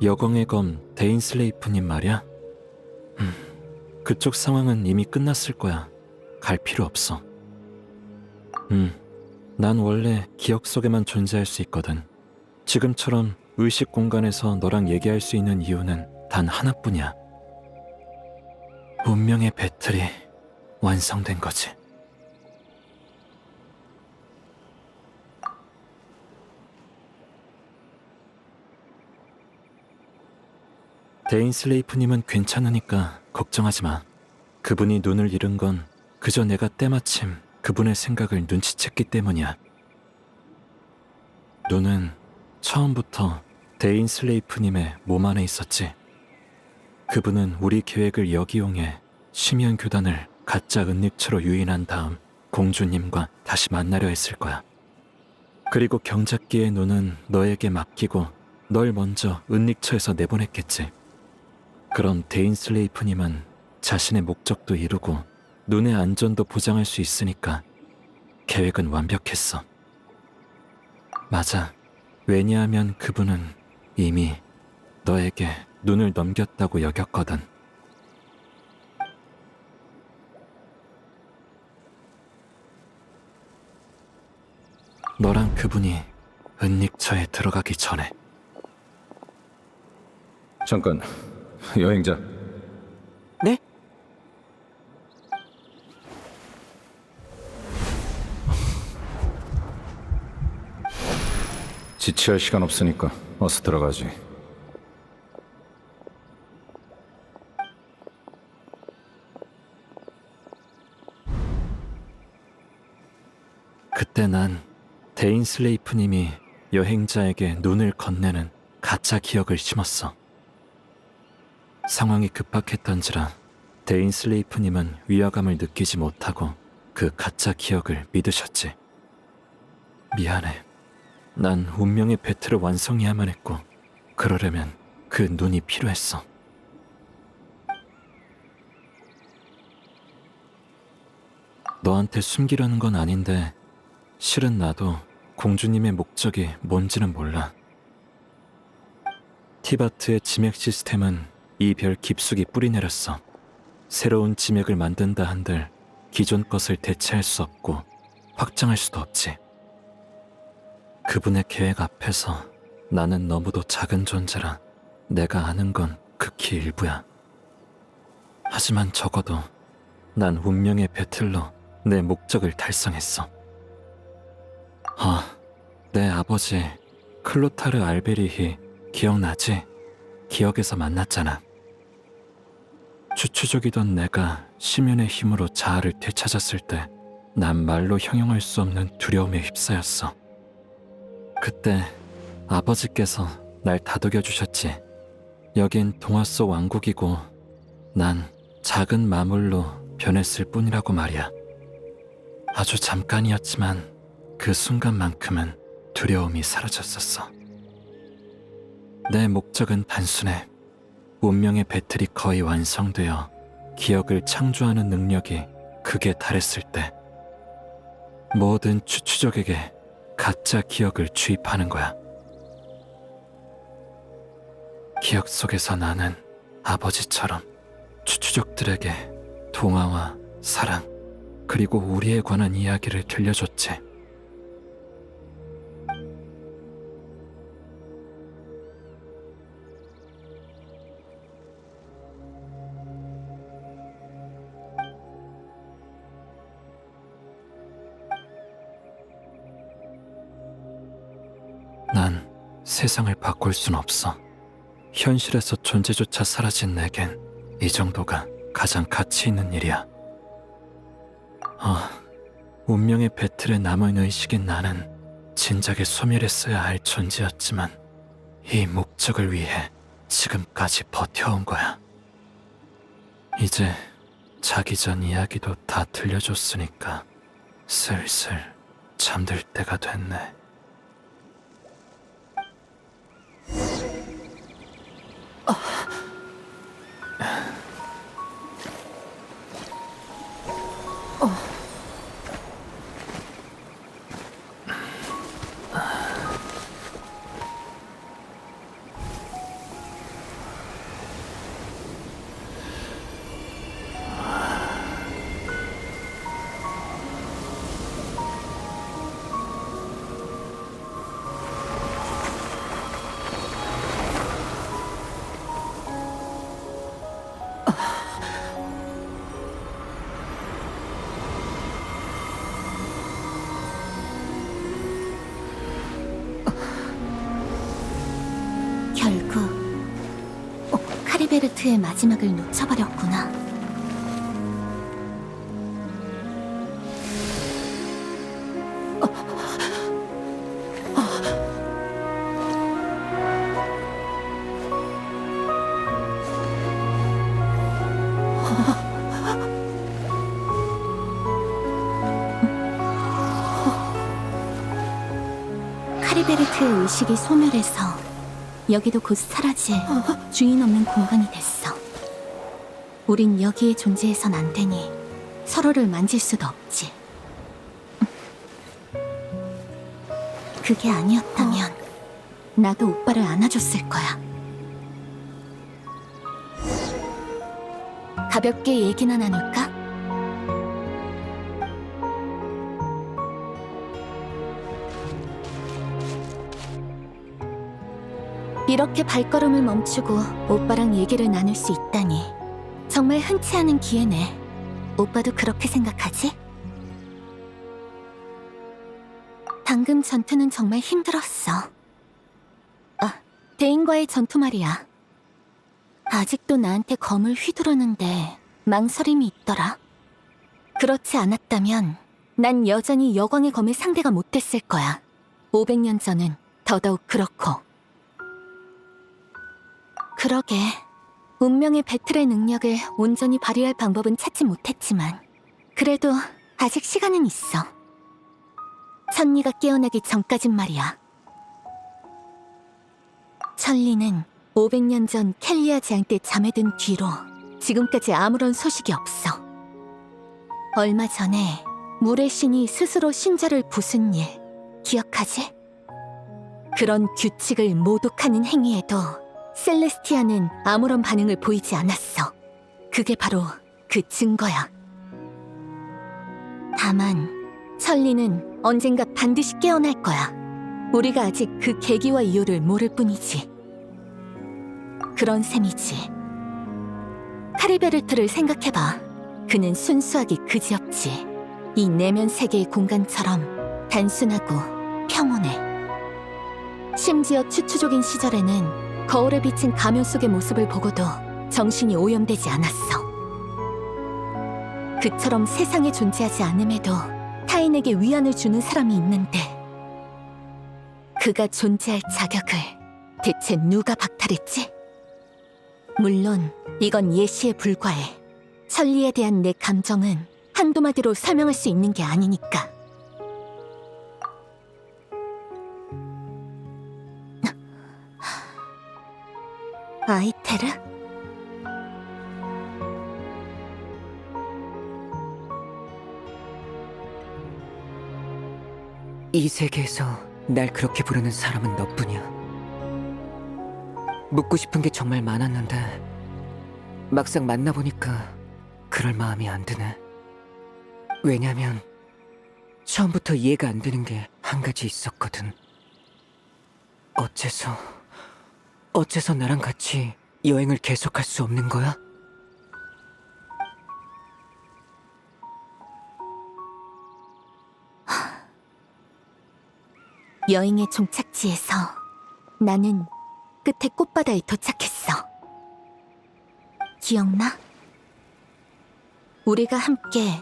여공의 검 데인슬레이프님 말이야? 그쪽 상황은 이미 끝났을 거야. 갈 필요 없어. 난 원래 기억 속에만 존재할 수 있거든. 지금처럼 의식 공간에서 너랑 얘기할 수 있는 이유는 단 하나뿐이야. 운명의 배틀이 완성된 거지. 데인슬레이프님은 괜찮으니까 걱정하지 마. 그분이 눈을 잃은 건 그저 내가 때마침 그분의 생각을 눈치챘기 때문이야. 눈은 처음부터 데인슬레이프님의 몸 안에 있었지. 그분은 우리 계획을 역이용해 심연 교단을 가짜 은닉처로 유인한 다음 공주님과 다시 만나려 했을 거야. 그리고 경작기의 눈은 너에게 맡기고 널 먼저 은닉처에서 내보냈겠지. 그럼 데인슬레이프님은 자신의 목적도 이루고 눈의 안전도 보장할 수 있으니까 계획은 완벽했어. 맞아. 왜냐하면 그분은 이미 너에게 눈을 넘겼다고 여겼거든. 너랑 그분이 은닉처에 들어가기 전에. 잠깐, 여행자. 네? 지체할 시간 없으니까 어서 들어가지. 그때 난 데인 슬레이프님이 여행자에게 눈을 건네는 가짜 기억을 심었어. 상황이 급박했던지라 데인 슬레이프님은 위화감을 느끼지 못하고 그 가짜 기억을 믿으셨지. 미안해. 난 운명의 배틀을 완성해야만 했고 그러려면 그 눈이 필요했어. 너한테 숨기려는 건 아닌데 실은 나도 공주님의 목적이 뭔지는 몰라. 티바트의 지맥 시스템은 이 별 깊숙이 뿌리내렸어. 새로운 지맥을 만든다 한들 기존 것을 대체할 수 없고 확장할 수도 없지. 그분의 계획 앞에서 나는 너무도 작은 존재라 내가 아는 건 극히 일부야. 하지만 적어도 난 운명의 배틀로 내 목적을 달성했어. 내 아버지 클로타르 알베리히 기억나지? 기억에서 만났잖아. 추추족이던 내가 심연의 힘으로 자아를 되찾았을 때 난 말로 형용할 수 없는 두려움에 휩싸였어. 그때 아버지께서 날 다독여 주셨지. 여긴 동화 속 왕국이고 난 작은 마물로 변했을 뿐이라고 말이야. 아주 잠깐이었지만 그 순간만큼은 두려움이 사라졌었어. 내 목적은 단순해. 운명의 배틀이 거의 완성되어 기억을 창조하는 능력이 극에 달했을 때 모든 추추족에게 가짜 기억을 주입하는 거야. 기억 속에서 나는 아버지처럼 추추족들에게 동화와 사랑 그리고 우리에 관한 이야기를 들려줬지. 난 세상을 바꿀 순 없어. 현실에서 존재조차 사라진 내겐 이 정도가 가장 가치 있는 일이야. 운명의 배틀에 남은 의식인 나는 진작에 소멸했어야 할 존재였지만 이 목적을 위해 지금까지 버텨온 거야. 이제 자기 전 이야기도 다 들려줬으니까 슬슬 잠들 때가 됐네. 결국 카리베르트의 마지막을 놓쳐버렸구나. 카리베르트의 의식이 소멸해서 여기도 곧 사라질 주인 없는 공간이 됐어. 우린 여기에 존재해선 안 되니 서로를 만질 수도 없지. 그게 아니었다면 나도 오빠를 안아줬을 거야. 가볍게 얘기나 나눌까? 이렇게 발걸음을 멈추고 오빠랑 얘기를 나눌 수 있다니 정말 흔치 않은 기회네. 오빠도 그렇게 생각하지? 방금 전투는 정말 힘들었어. 대인과의 전투 말이야. 아직도 나한테 검을 휘두르는데 망설임이 있더라. 그렇지 않았다면 난 여전히 여광의 검의 상대가 못 됐을 거야. 500년 전은 더더욱 그렇고. 그러게, 운명의 배틀의 능력을 온전히 발휘할 방법은 찾지 못했지만 그래도 아직 시간은 있어. 천리가 깨어나기 전까진 말이야. 천리는 500년 전 켈리아 재앙 때 잠에 든 뒤로 지금까지 아무런 소식이 없어. 얼마 전에 물의 신이 스스로 신자를 부순 일 기억하지? 그런 규칙을 모독하는 행위에도 셀레스티아는 아무런 반응을 보이지 않았어. 그게 바로 그 증거야. 다만 천리는 언젠가 반드시 깨어날 거야. 우리가 아직 그 계기와 이유를 모를 뿐이지. 그런 셈이지. 카리베르트를 생각해봐. 그는 순수하기 그지없지. 이 내면 세계의 공간처럼 단순하고 평온해. 심지어 추추족인 시절에는 거울에 비친 가면 속의 모습을 보고도 정신이 오염되지 않았어. 그처럼 세상에 존재하지 않음에도 타인에게 위안을 주는 사람이 있는데 그가 존재할 자격을 대체 누가 박탈했지? 물론 이건 예시에 불과해. 천리에 대한 내 감정은 한두 마디로 설명할 수 있는 게 아니니까. 아이테르? 이 세계에서 날 그렇게 부르는 사람은 너뿐이야. 묻고 싶은 게 정말 많았는데 막상 만나보니까 그럴 마음이 안 드네. 왜냐면 처음부터 이해가 안 되는 게 한 가지 있었거든. 어째서 나랑 같이 여행을 계속할 수 없는 거야? 여행의 종착지에서 나는 끝에 꽃바다에 도착했어. 기억나? 우리가 함께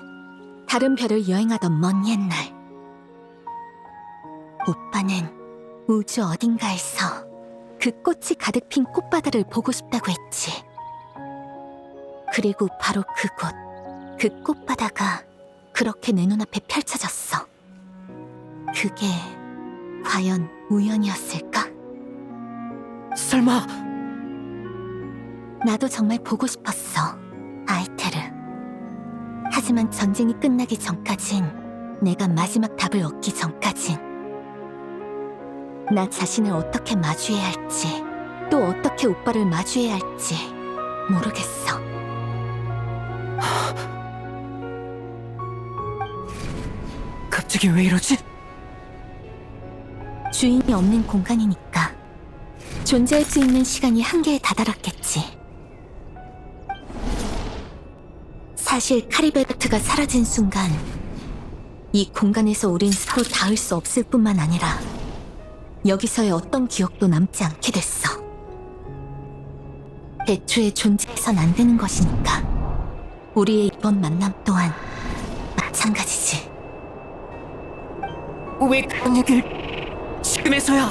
다른 별을 여행하던 먼 옛날. 오빠는 우주 어딘가에서 그 꽃이 가득 핀 꽃바다를 보고 싶다고 했지. 그리고 바로 그곳, 그 꽃바다가 그렇게 내 눈앞에 펼쳐졌어. 그게 과연 우연이었을까? 설마 나도 정말 보고 싶었어, 아이테르. 하지만 전쟁이 끝나기 전까진, 내가 마지막 답을 얻기 전까진 나 자신을 어떻게 마주해야 할지, 또 어떻게 오빠를 마주해야 할지 모르겠어. 갑자기 왜 이러지? 주인이 없는 공간이니까 존재할 수 있는 시간이 한계에 다다랐겠지. 사실 카리베르트가 사라진 순간 이 공간에서 우린 서로 닿을 수 없을 뿐만 아니라 여기서의 어떤 기억도 남지 않게 됐어. 애초에 존재해선 안 되는 것이니까. 우리의 이번 만남 또한 마찬가지지. 왜 그런 얘기를 지금에서야?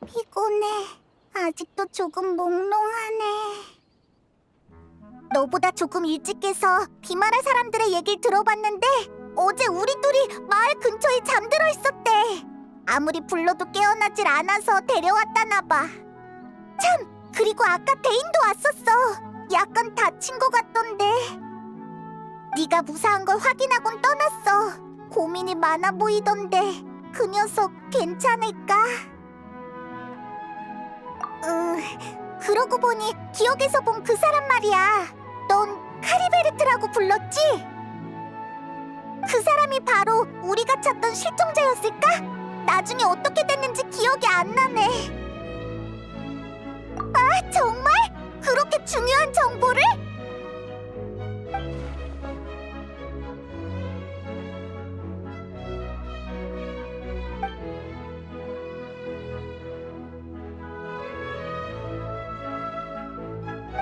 피곤해. 아직도 조금 몽롱하네. 너보다 조금 일찍 깨서 비마라 사람들의 얘기를 들어봤는데 어제 우리 둘이 마을 근처에 잠들어 있었대. 아무리 불러도 깨어나질 않아서 데려왔다나 봐. 참, 그리고 아까 대인도 왔었어. 약간 다친 것 같던데. 네가 무사한 걸 확인하곤 떠났어. 고민이 많아 보이던데 그 녀석 괜찮을까? 그러고 보니 기억에서 본 그 사람 말이야. 넌 카리베르트라고 불렀지? 그 사람이 바로 우리가 찾던 실종자였을까? 나중에 어떻게 됐는지 기억이 안 나네. 아, 정말? 그렇게 중요한 정보를?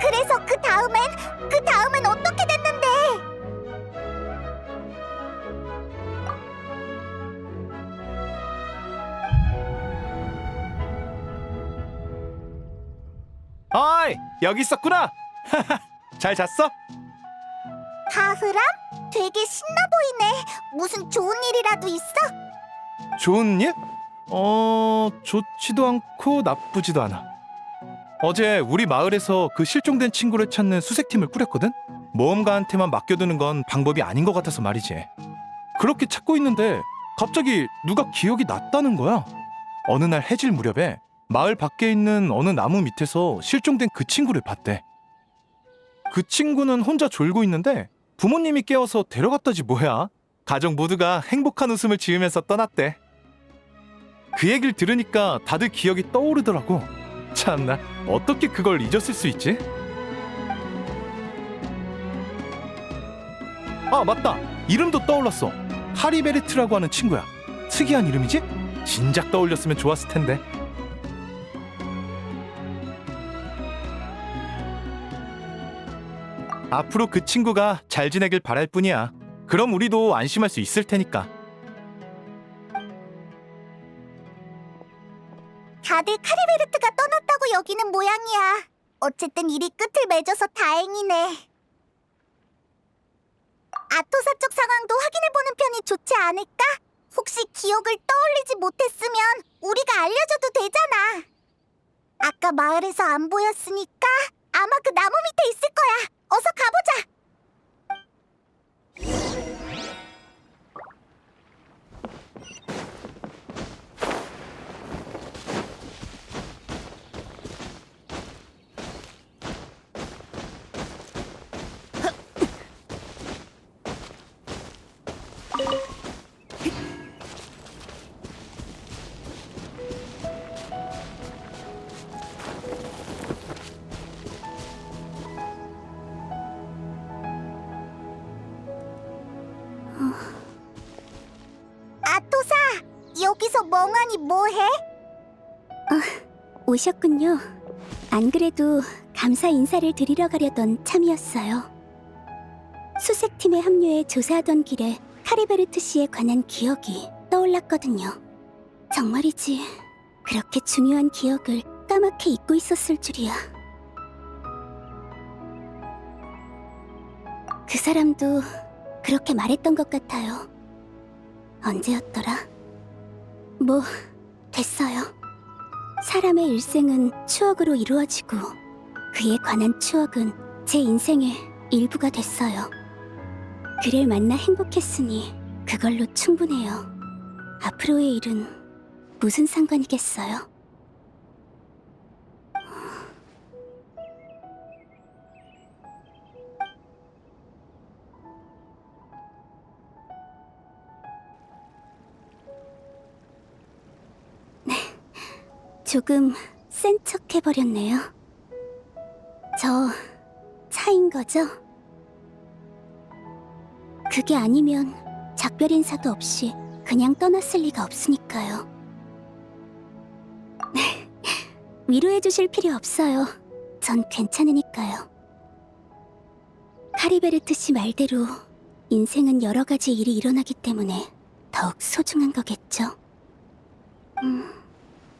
그래서 그 다음엔 어떻게 됐는데? 어이, 여기 있었구나. 잘 잤어? 가흐람? 되게 신나 보이네. 무슨 좋은 일이라도 있어? 좋은 일? 좋지도 않고 나쁘지도 않아. 어제 우리 마을에서 그 실종된 친구를 찾는 수색팀을 꾸렸거든? 모험가한테만 맡겨두는 건 방법이 아닌 것 같아서 말이지. 그렇게 찾고 있는데 갑자기 누가 기억이 났다는 거야. 어느 날 해질 무렵에 마을 밖에 있는 어느 나무 밑에서 실종된 그 친구를 봤대. 그 친구는 혼자 졸고 있는데 부모님이 깨워서 데려갔다지 뭐야. 가족 모두가 행복한 웃음을 지으면서 떠났대. 그 얘기를 들으니까 다들 기억이 떠오르더라고. 참나, 어떻게 그걸 잊었을 수 있지? 아, 맞다. 이름도 떠올랐어. 카리베르트라고 하는 친구야. 특이한 이름이지? 진작 떠올렸으면 좋았을 텐데. 앞으로 그 친구가 잘 지내길 바랄 뿐이야. 그럼 우리도 안심할 수 있을 테니까. 다들 카리베르트가 떠났다고 여기는 모양이야. 어쨌든 일이 끝을 맺어서 다행이네. 아토사 쪽 상황도 확인해보는 편이 좋지 않을까? 혹시 기억을 떠올리지 못했으면 우리가 알려줘도 되잖아. 아까 마을에서 안 보였으니까 아마 그 나무 밑에 있을 거야. 어서 가보자. 아토사, 여기서 멍하니 뭐해? 오셨군요. 안 그래도 감사 인사를 드리러 가려던 참이었어요. 수색팀에 합류해 조사하던 길에 카리베르트 씨에 관한 기억이 떠올랐거든요. 정말이지, 그렇게 중요한 기억을 까맣게 잊고 있었을 줄이야. 그 사람도 그렇게 말했던 것 같아요. 언제였더라? 뭐, 됐어요. 사람의 일생은 추억으로 이루어지고 그에 관한 추억은 제 인생의 일부가 됐어요. 그를 만나 행복했으니 그걸로 충분해요. 앞으로의 일은 무슨 상관이겠어요? 조금 센 척 해버렸네요. 저 차인 거죠? 그게 아니면 작별 인사도 없이 그냥 떠났을 리가 없으니까요. 위로해 주실 필요 없어요. 전 괜찮으니까요. 카리베르트 씨 말대로 인생은 여러 가지 일이 일어나기 때문에 더욱 소중한 거겠죠.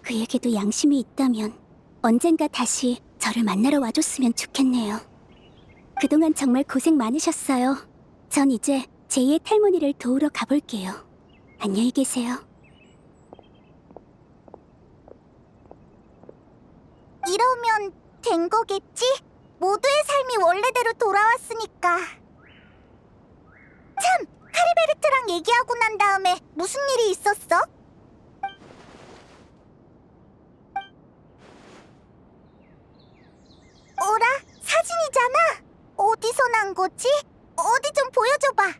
그에게도 양심이 있다면 언젠가 다시 저를 만나러 와줬으면 좋겠네요. 그동안 정말 고생 많으셨어요. 전 이제 제2의 탈모니를 도우러 가볼게요. 안녕히 계세요. 이러면 된 거겠지? 모두의 삶이 원래대로 돌아왔으니까. 참! 카리베르트랑 얘기하고 난 다음에 무슨 일이 있었어? 어라? 사진이잖아? 어디서 난 거지? 어디 좀 보여줘봐.